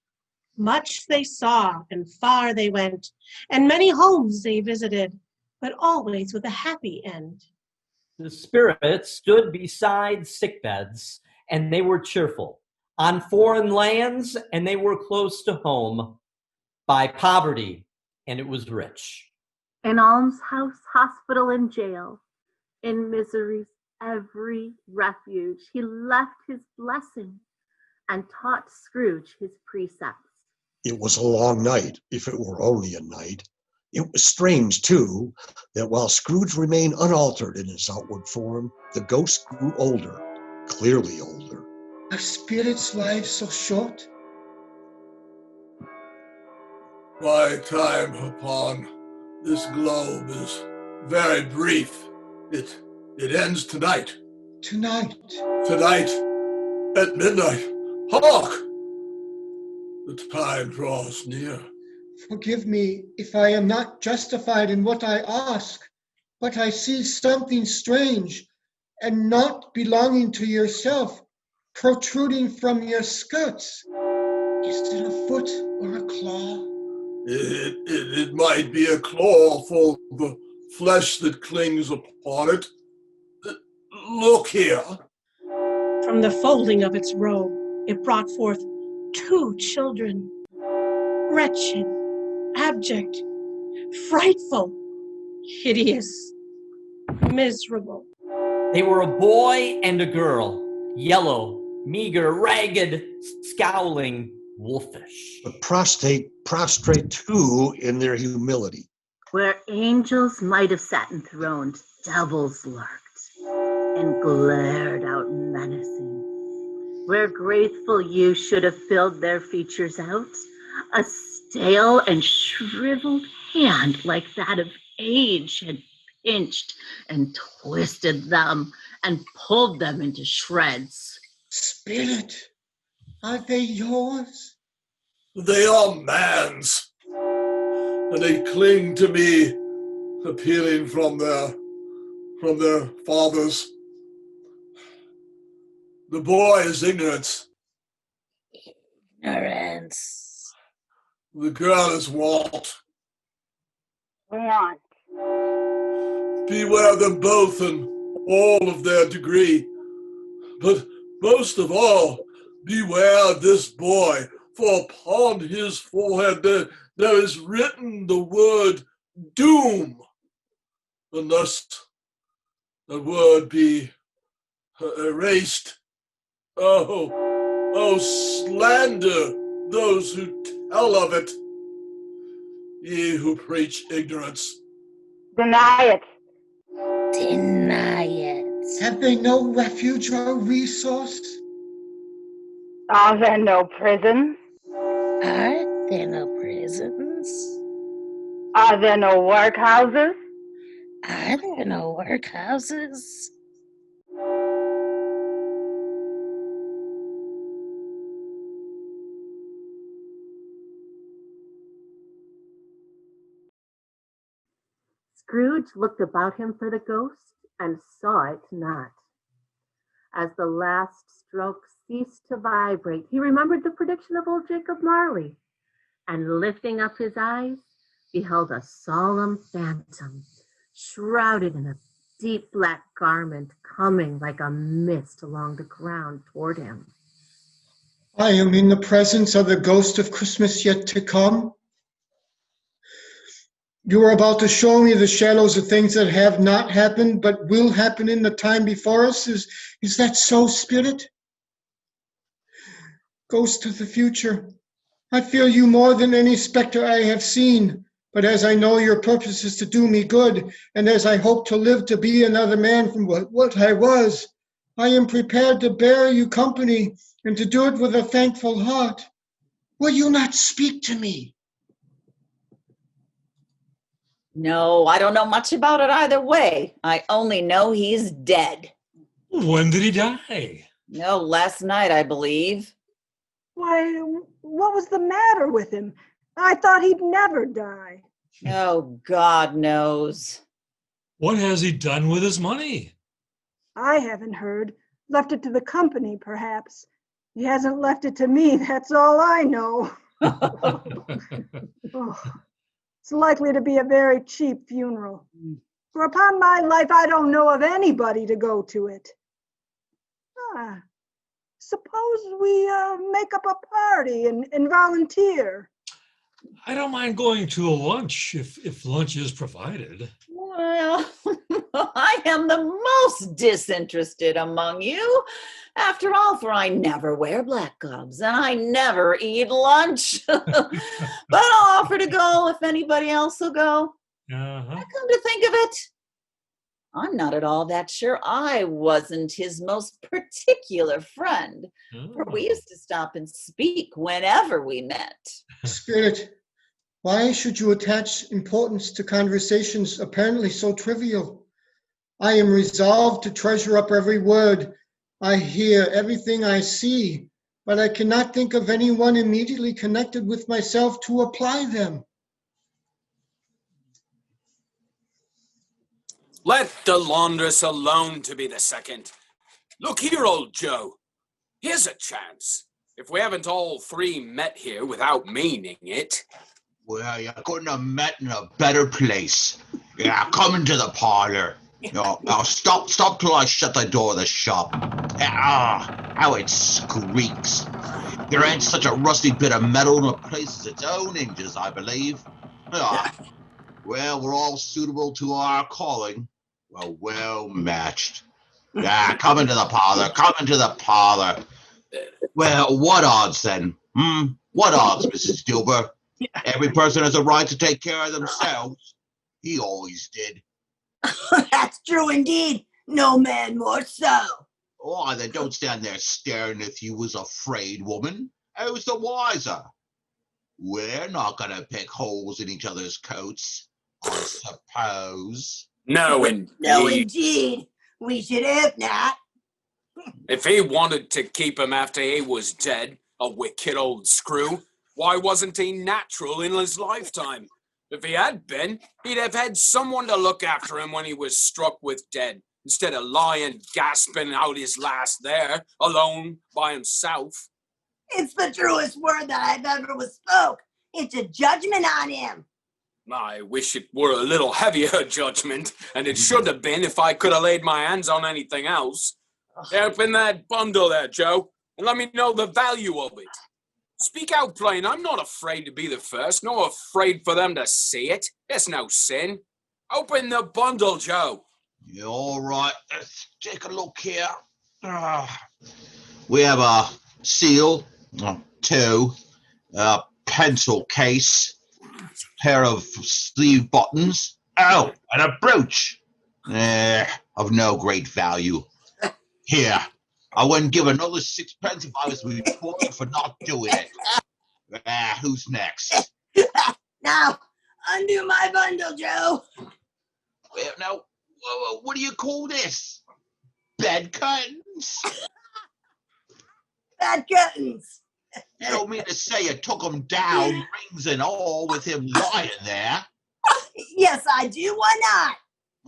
Much they saw, and far they went, and many homes they visited, but always with a happy end. The spirits stood beside sickbeds, and they were cheerful. On foreign lands, and they were close to home. By poverty, and it was rich. In almshouse, hospital, and jail, in misery's every refuge, he left his blessing and taught Scrooge his precepts. It was a long night, if it were only a night. It was strange, too, that while Scrooge remained unaltered in his outward form, the ghost grew older, clearly older. Are spirits' lives so short? My time upon this globe is very brief. It ends tonight. Tonight? Tonight, at midnight. Hark! The time draws near. Forgive me if I am not justified in what I ask, but I see something strange and not belonging to yourself protruding from your skirts. Is it a foot or a claw? It might be a claw for the flesh that clings upon it. Look here. From the folding of its robe, it brought forth 2 children, wretched, abject, frightful, hideous, miserable. They were a boy and a girl, yellow, meager, ragged, scowling, wolfish. But prostrate too in their humility. Where angels might have sat enthroned, devils lurked and glared out menacing. Where graceful youth should have filled their features out, a stale and shriveled hand like that of age had pinched and twisted them and pulled them into shreds. Spirit, are they yours? They are man's, and they cling to me, appealing from their fathers. The boy is ignorance. Ignorance. The girl is want. Want. Beware them both and all of their degree. But most of all, beware this boy, for upon his forehead there is written the word doom. Unless the word be erased. Oh, slander those who tell of it, ye who preach ignorance. Deny it. Deny it. Have they no refuge or resource? Are there no prisons? Are there no prisons? Are there no workhouses? Are there no workhouses? Scrooge looked about him for the ghost and saw it not. As the last stroke ceased to vibrate, he remembered the prediction of old Jacob Marley, and lifting up his eyes, beheld a solemn phantom, shrouded in a deep black garment coming like a mist along the ground toward him. I am in the presence of the ghost of Christmas yet to come. You are about to show me the shadows of things that have not happened, but will happen in the time before us. Is that so, Spirit? Ghost of the future, I fear you more than any specter I have seen. But as I know your purpose is to do me good, and as I hope to live to be another man from what I was, I am prepared to bear you company and to do it with a thankful heart. Will you not speak to me? No, I don't know much about it either way. I only know he's dead. When did he die? No, last night, I believe. Why, what was the matter with him? I thought he'd never die. Oh, God knows. What has he done with his money? I haven't heard. Left it to the company, perhaps. He hasn't left it to me, that's all I know. Oh, it's likely to be a very cheap funeral. For upon my life, I don't know of anybody to go to it. Suppose we make up a party and volunteer. I don't mind going to a lunch if lunch is provided. Well, I am the most disinterested among you. After all, for I never wear black gloves and I never eat lunch. But I'll offer to go if anybody else will go. Uh-huh. Come to think of it, I'm not at all that sure I wasn't his most particular friend. For we used to stop and speak whenever we met. Spirit, why should you attach importance to conversations apparently so trivial? I am resolved to treasure up every word I hear, everything I see, but I cannot think of anyone immediately connected with myself to apply them. Let the laundress alone to be the second. Look here, old Joe. Here's a chance. If we haven't all three met here without meaning it. Well, you couldn't have met in a better place. Yeah, come into the parlor. Now stop till I shut the door of the shop. How it squeaks. There ain't such a rusty bit of metal in a place as its own hinges, I believe. Well, we're all suitable to our calling. We're well matched. Come into the parlor. Well, what odds then? What odds, Mrs. Dilber? Every person has a right to take care of themselves. He always did. That's true indeed. No man more so. Oh, then don't stand there staring if you was afraid, woman. Who's the wiser? We're not gonna pick holes in each other's coats, I suppose. No, indeed. No, indeed. We should have not. If he wanted to keep him after he was dead, a wicked old screw, why wasn't he natural in his lifetime? If he had been, he'd have had someone to look after him when he was struck with dead, instead of lying gasping out his last there, alone by himself. It's the truest word that I've ever was spoke. It's a judgment on him. I wish it were a little heavier judgment, and it should have been if I could have laid my hands on anything else. Open that bundle there, Joe, and let me know the value of it. Speak out plain. I'm not afraid to be the first, nor afraid for them to see it. It's no sin. Open the bundle, Joe. Yeah, all right, let's take a look here. We have a seal, two, a pencil case, pair of sleeve buttons, and a brooch. Of no great value. Here, I wouldn't give another sixpence if I was reported for not doing it. Who's next? Now, undo my bundle, Joe. Well, now, what do you call this? Bed curtains? Bed curtains. You don't mean to say you took them down, rings and all, with him lying there? Yes, I do. Why not?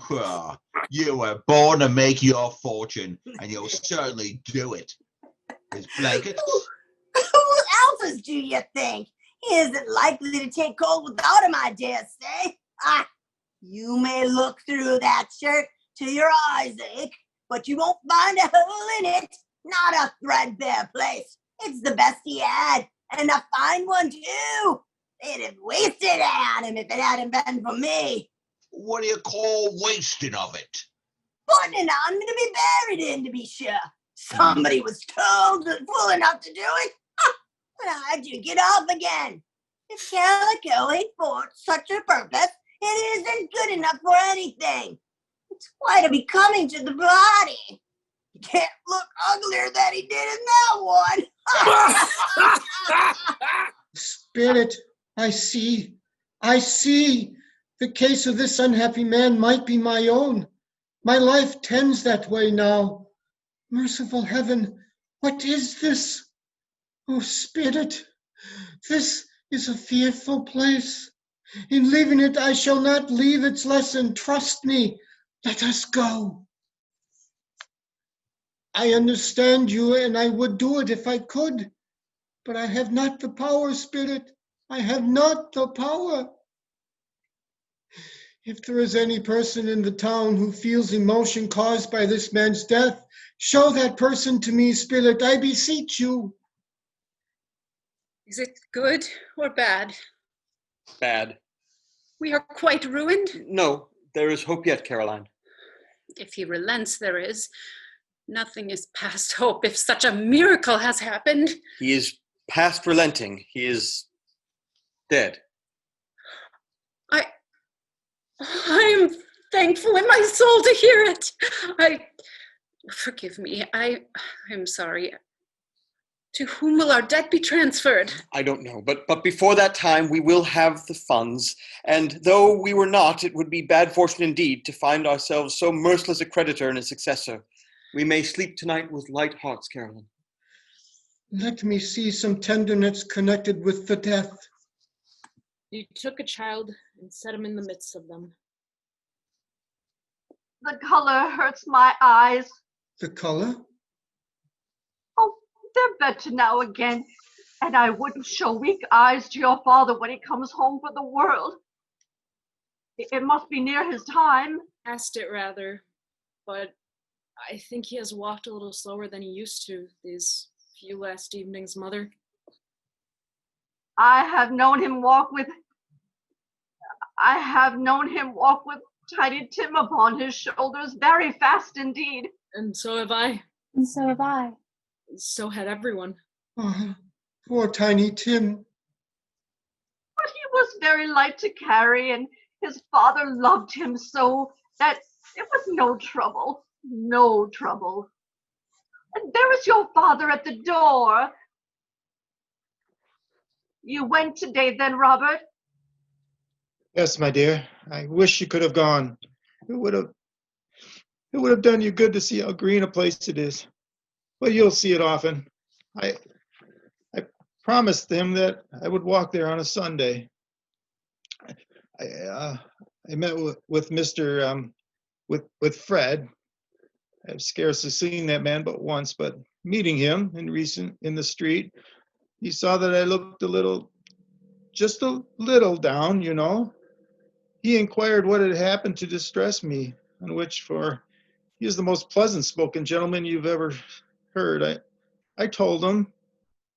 Well, you were born to make your fortune, and you'll certainly do it. His blankets? Who else do you think? He isn't likely to take cold without him, I dare say. You may look through that shirt, till your eyes ache, but you won't find a hole in it. Not a threadbare place. It's the best he had, and a fine one too. They'd have wasted it on him if it hadn't been for me. What do you call wasting of it? Putting it on me to be buried in, to be sure. Somebody was told fool enough to do it. But I drink it off again. If calico ain't for such a purpose, it isn't good enough for anything. It's quite a becoming to the body. He can't look uglier than he did in that one. Spirit, I see. The case of this unhappy man might be my own. My life tends that way now. Merciful heaven, what is this? Oh, Spirit, this is a fearful place. In leaving it, I shall not leave its lesson. Trust me. Let us go. I understand you, and I would do it if I could. But I have not the power, Spirit. I have not the power. If there is any person in the town who feels emotion caused by this man's death, show that person to me, Spirit, I beseech you. Is it good or bad? Bad. We are quite ruined? No, there is hope yet, Caroline. If he relents, there is. Nothing is past hope if such a miracle has happened. He is past relenting. He is dead. I am thankful in my soul to hear it. Forgive me. I'm sorry. To whom will our debt be transferred? I don't know, but before that time we will have the funds, and though we were not, it would be bad fortune indeed to find ourselves so merciless a creditor and a successor. We may sleep tonight with light hearts, Caroline. Let me see some tenderness connected with the death. You took a child and set him in the midst of them. The color hurts my eyes. The color? Oh, they're better now again. And I wouldn't show weak eyes to your father when he comes home for the world. It must be near his time. Past it, rather. But I think he has walked a little slower than he used to these few last evenings, Mother. I have known him walk with Tiny Tim upon his shoulders very fast indeed. And so have I. And so have I. So had everyone. Oh, poor Tiny Tim. But he was very light to carry, and his father loved him so that it was no trouble. No trouble. And there is your father at the door. You went today then, Robert? Yes, my dear. I wish you could have gone. It would have done you good to see how green a place it is. But you'll see it often. I promised him that I would walk there on a Sunday. I met with Mr. With Fred. I've scarcely seen that man but once, but meeting him in the street, he saw that I looked just a little down, you know. He inquired what had happened to distress me, on which, for he is the most pleasant-spoken gentleman you've ever heard. I told him,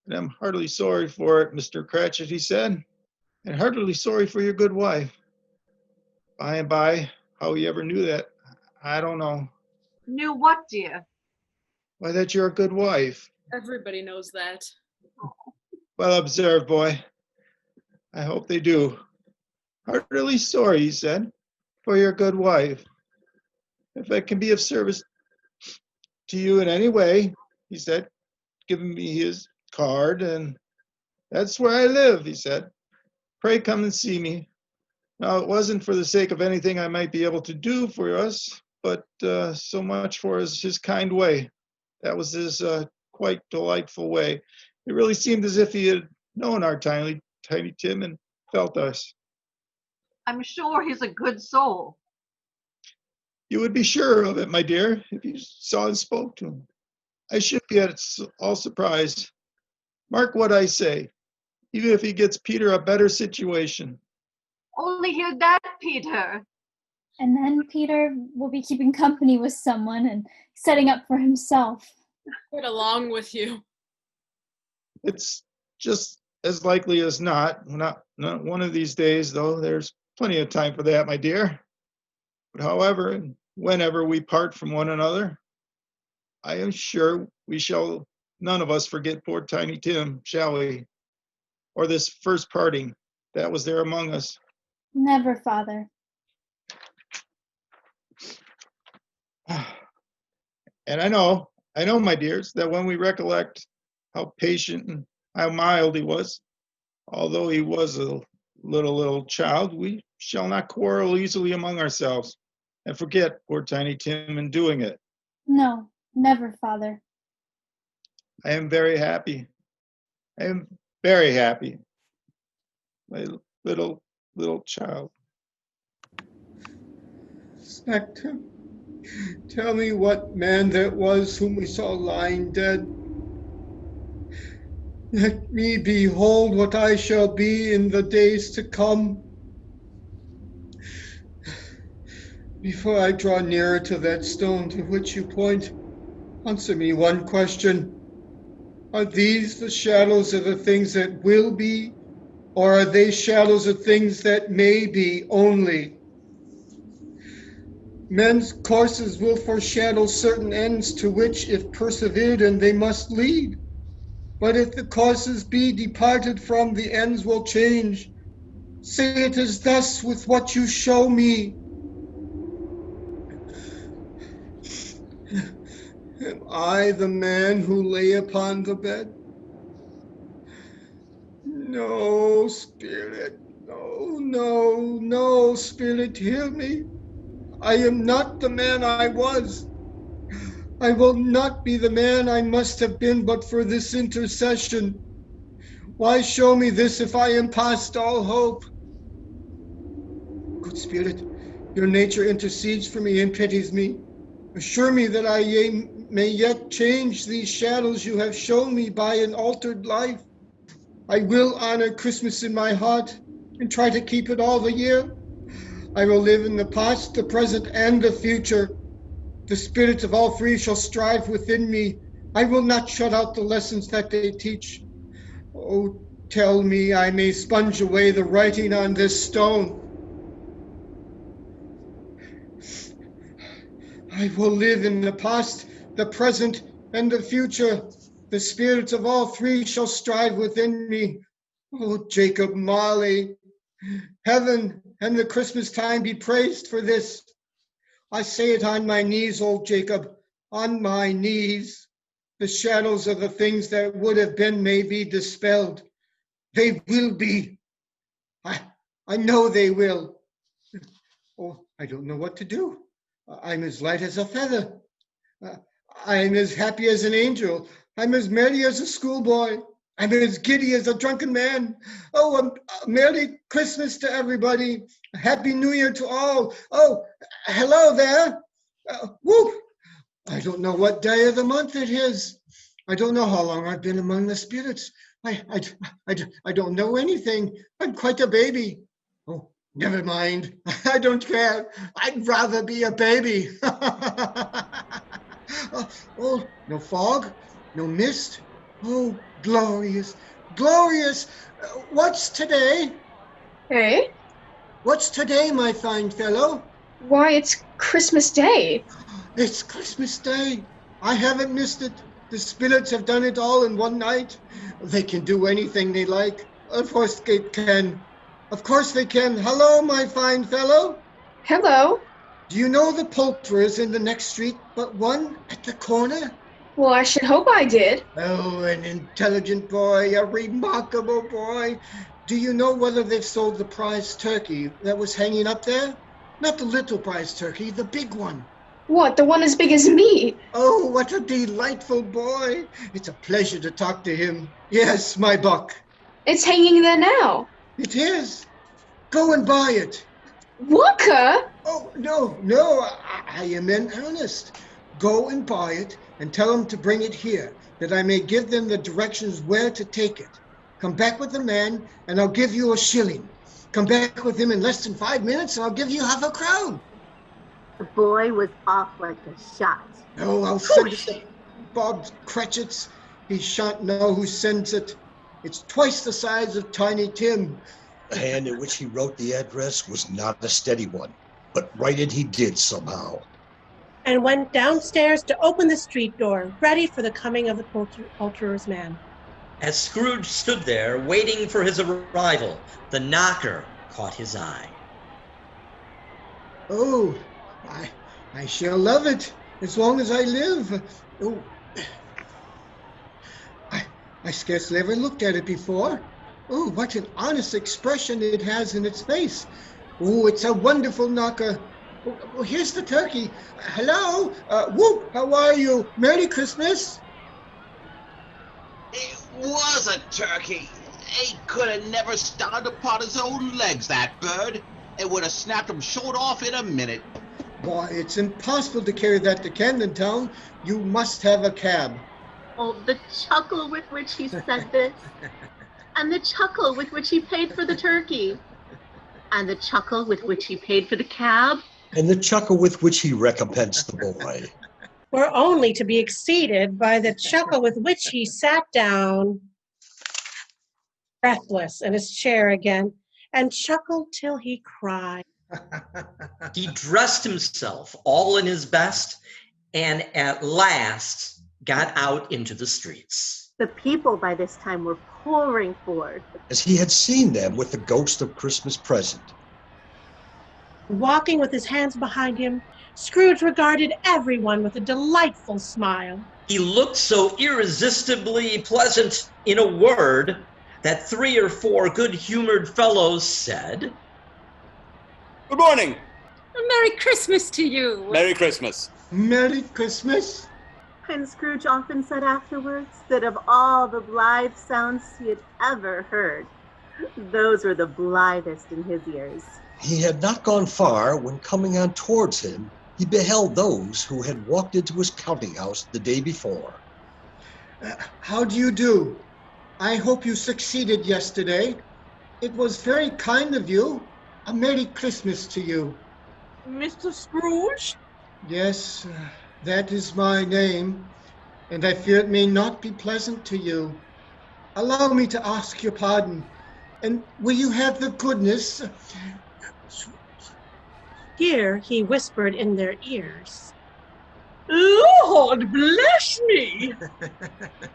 and I'm heartily sorry for it, Mr. Cratchit, he said, and heartily sorry for your good wife. By and by, how he ever knew that, I don't know. Knew what, dear? Why, that you're a good wife. Everybody knows that. Well observed, boy. I hope they do. Heartily sorry, he said, for your good wife. If I can be of service to you in any way, he said, giving me his card, and that's where I live, he said. Pray come and see me. Now, it wasn't for the sake of anything I might be able to do for us, but so much for his kind way. That was his quite delightful way. It really seemed as if he had known our tiny Tim and felt us. I'm sure he's a good soul. You would be sure of it, my dear, if you saw and spoke to him. I should be at all surprised. Mark what I say, even if he gets Peter a better situation. Only hear that, Peter. And then Peter will be keeping company with someone and setting up for himself. Get along with you. It's just as likely as not. Not one of these days, though. There's plenty of time for that, my dear. But however, and whenever we part from one another, I am sure we shall none of us forget poor Tiny Tim, shall we? Or this first parting that was there among us. Never, Father. And I know, my dears, that when we recollect how patient and how mild he was, although he was a little child, we shall not quarrel easily among ourselves and forget poor Tiny Tim in doing it. No, never, Father. I am very happy. I am very happy. My little child. Spectre, tell me what man that was whom we saw lying dead. Let me behold what I shall be in the days to come. Before I draw nearer to that stone to which you point, answer me one question. Are these the shadows of the things that will be, or are they shadows of things that may be only? Men's courses will foreshadow certain ends to which, if persevered in, they must lead. But if the courses be departed from, the ends will change. Say it is thus with what you show me. Am I the man who lay upon the bed? No, Spirit, no, Spirit, hear me. I am not the man I was. I will not be the man I must have been but for this intercession. Why show me this if I am past all hope? Good Spirit, your nature intercedes for me and pities me. Assure me that I may yet change these shadows you have shown me by an altered life. I will honor Christmas in my heart and try to keep it all the year. I will live in the past, the present, and the future. The spirits of all three shall strive within me. I will not shut out the lessons that they teach. Oh, tell me I may sponge away the writing on this stone. I will live in the past, the present, and the future. The spirits of all three shall strive within me. Oh, Jacob Marley, heaven and the Christmas time be praised for this. I say it on my knees, old Jacob, on my knees. The shadows of the things that would have been may be dispelled. They will be. I know they will. Oh, I don't know what to do. I'm as light as a feather. I'm as happy as an angel. I'm as merry as a schoolboy. I'm as giddy as a drunken man. Oh, a Merry Christmas to everybody. A Happy New Year to all. Oh, hello there. Whoop. I don't know what day of the month it is. I don't know how long I've been among the spirits. I don't know anything. I'm quite a baby. Oh, never mind. I don't care. I'd rather be a baby. Oh, no fog, no mist. Oh, glorious, glorious. What's today? Hey? What's today, my fine fellow? Why, it's Christmas Day. It's Christmas Day. I haven't missed it. The spirits have done it all in one night. They can do anything they like. Of course they can. Of course they can. Hello, my fine fellow. Hello. Do you know the poulterers in the next street but one at the corner? Well, I should hope I did. Oh, an intelligent boy, a remarkable boy. Do you know whether they've sold the prize turkey that was hanging up there? Not the little prize turkey, the big one. What, the one as big as me? Oh, what a delightful boy. It's a pleasure to talk to him. Yes, my buck. It's hanging there now. It is. Go and buy it. Walker? Oh, no, I am in earnest. Go and buy it and tell them to bring it here, that I may give them the directions where to take it. Come back with the man, and I'll give you a shilling. Come back with him in less than 5 minutes, and I'll give you half a crown. The boy was off like a shot. Oh, I'll send it to Bob Cratchit's. He shan't know who sends it. It's twice the size of Tiny Tim. The hand in which he wrote the address was not a steady one, but write it he did somehow. And went downstairs to open the street door, ready for the coming of the poulterer's man. As Scrooge stood there, waiting for his arrival, the knocker caught his eye. Oh, I shall love it as long as I live. Oh, I scarcely ever looked at it before. Oh, what an honest expression it has in its face. Oh, it's a wonderful knocker. Oh, here's the turkey. Hello? Whoop, how are you? Merry Christmas. It was a turkey. He could have never started upon his own legs, that bird. It would have snapped him short off in a minute. Boy, it's impossible to carry that to Camden Town. You must have a cab. Oh, the chuckle with which he said this, and the chuckle with which he paid for the turkey, and the chuckle with which he paid for the cab, and the chuckle with which he recompensed the boy, were only to be exceeded by the chuckle with which he sat down, breathless, in his chair again, and chuckled till he cried. He dressed himself all in his best, and at last got out into the streets. The people by this time were pouring forth, as he had seen them with the ghost of Christmas present. Walking with his hands behind him, Scrooge regarded everyone with a delightful smile. He looked so irresistibly pleasant, in a word, that 3 or 4 good-humored fellows said, "Good morning." Merry Christmas to you. Merry Christmas. Merry Christmas. And Scrooge often said afterwards that of all the blithe sounds he had ever heard, those were the blithest in his ears. He had not gone far when, coming on towards him, he beheld those who had walked into his counting house the day before. How do you do? I hope you succeeded yesterday. It was very kind of you. A Merry Christmas to you. Mr. Scrooge? Yes, that is my name, and I fear it may not be pleasant to you. Allow me to ask your pardon, and will you have the goodness... Here he whispered in their ears. Lord bless me!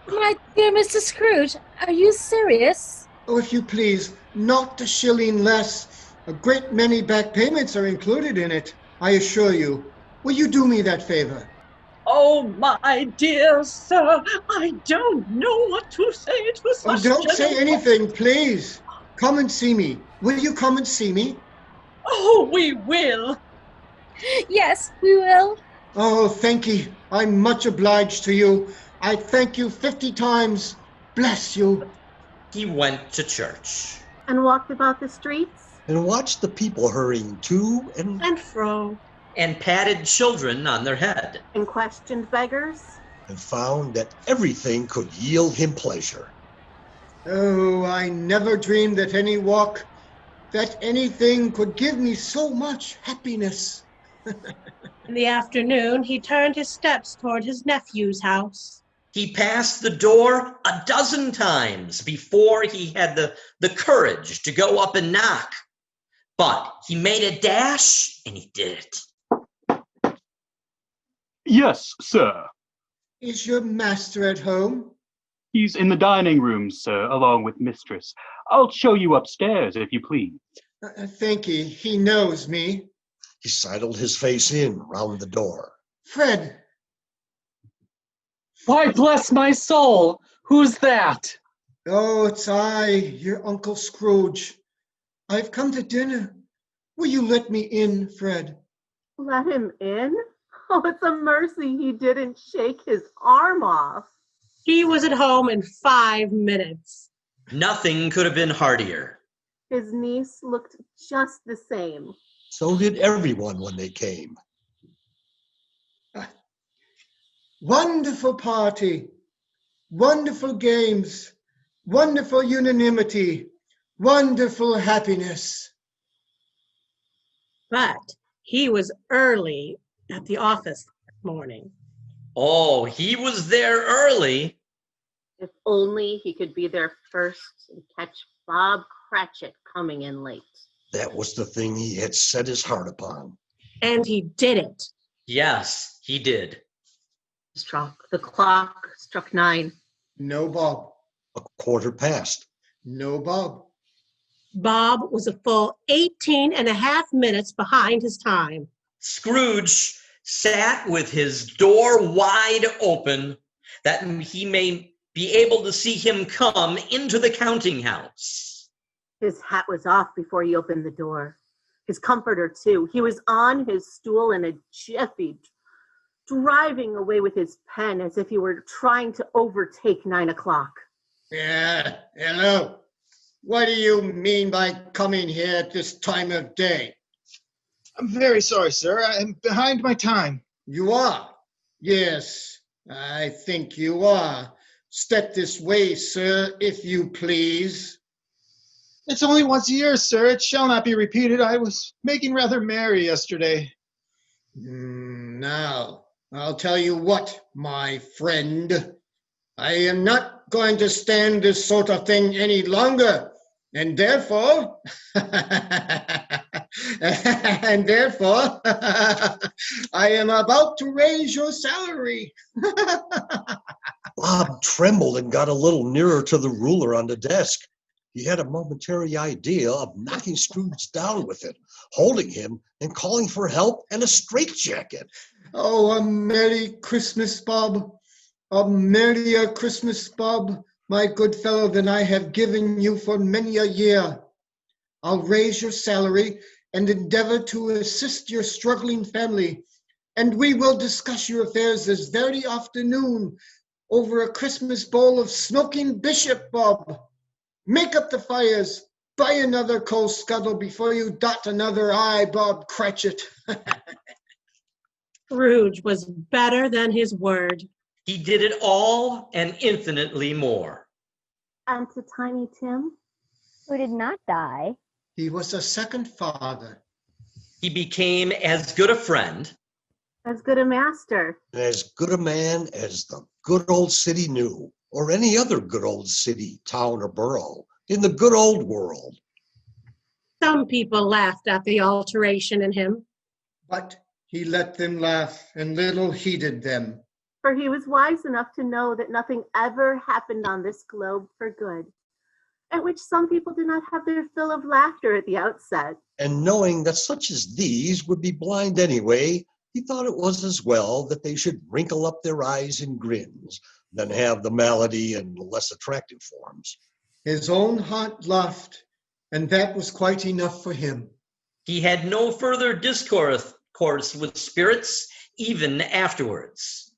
My dear Mr. Scrooge, are you serious? Oh, if you please, not a shilling less. A great many back payments are included in it, I assure you. Will you do me that favor? Oh, my dear sir, I don't know what to say to such... Oh, don't say anything, please. Come and see me. Will you come and see me? Oh, we will. Yes, we will. Oh, thank you. I'm much obliged to you. I thank you 50 times. Bless you. He went to church. And walked about the streets. And watched the people hurrying to and fro. And patted children on their head. And questioned beggars. And found that everything could yield him pleasure. Oh, I never dreamed that that anything could give me so much happiness. In the afternoon, he turned his steps toward his nephew's house. He passed the door 12 times before he had the courage to go up and knock. But he made a dash, and he did it. Yes, sir. Is your master at home? He's in the dining room, sir, along with mistress. I'll show you upstairs, if you please. Thank you. He knows me. He sidled his face in round the door. Fred. Why, bless my soul. Who's that? Oh, it's I, your Uncle Scrooge. I've come to dinner. Will you let me in, Fred? Let him in? Oh, it's a mercy he didn't shake his arm off. He was at home in 5 minutes. Nothing could have been heartier. His niece looked just the same. So did everyone when they came. Wonderful party, wonderful games, wonderful unanimity, wonderful happiness. But He was early at the office this morning. Oh, he was there early. If only he could be there first and catch Bob Cratchit coming in late. That was the thing he had set his heart upon. And he did it. Yes, he did. The clock struck 9. No, Bob. A quarter past. No, Bob. Bob was a full 18 and a half minutes behind his time. Scrooge sat with his door wide open that he may be able to see him come into the counting house. His hat was off before he opened the door. His comforter, too. He was on his stool in a jiffy, driving away with his pen as if he were trying to overtake 9 o'clock. Yeah, hello. What do you mean by coming here at this time of day? I'm very sorry, sir. I'm behind my time. You are? Yes, I think you are. Step this way, sir, if you please. It's only once a year, sir. It shall not be repeated. I was making rather merry yesterday. Now, I'll tell you what, my friend. I am not going to stand this sort of thing any longer. And therefore, I am about to raise your salary. Bob trembled and got a little nearer to the ruler on the desk. He had a momentary idea of knocking Scrooge down with it, holding him and calling for help and a straitjacket. Oh, a Merry Christmas, Bob. A merrier Christmas, Bob, my good fellow, than I have given you for many a year. I'll raise your salary and endeavor to assist your struggling family, and we will discuss your affairs this very afternoon over a Christmas bowl of smoking bishop, Bob. Make up the fires. Buy another coal scuttle before you dot another I, Bob Cratchit. Scrooge was better than his word. He did it all and infinitely more. And to Tiny Tim, who did not die. He was a second father. He became as good a friend, as good a master, and as good a man as the good old city knew, or any other good old city, town, or borough in the good old world. Some people laughed at the alteration in him. But he let them laugh and little heeded them. For he was wise enough to know that nothing ever happened on this globe for good, at which some people did not have their fill of laughter at the outset. And knowing that such as these would be blind anyway, he thought it was as well that they should wrinkle up their eyes in grins than have the malady in less attractive forms. His own heart laughed, and that was quite enough for him. He had no further discourse with spirits, even afterwards.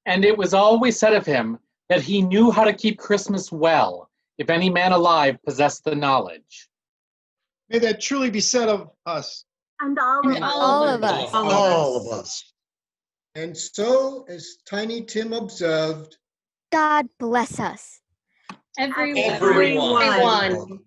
And it was always said of him that he knew how to keep Christmas well, if any man alive possessed the knowledge. May that truly be said of us. And all of us. All of us. And so, as Tiny Tim observed, God bless us. Everyone. Everyone.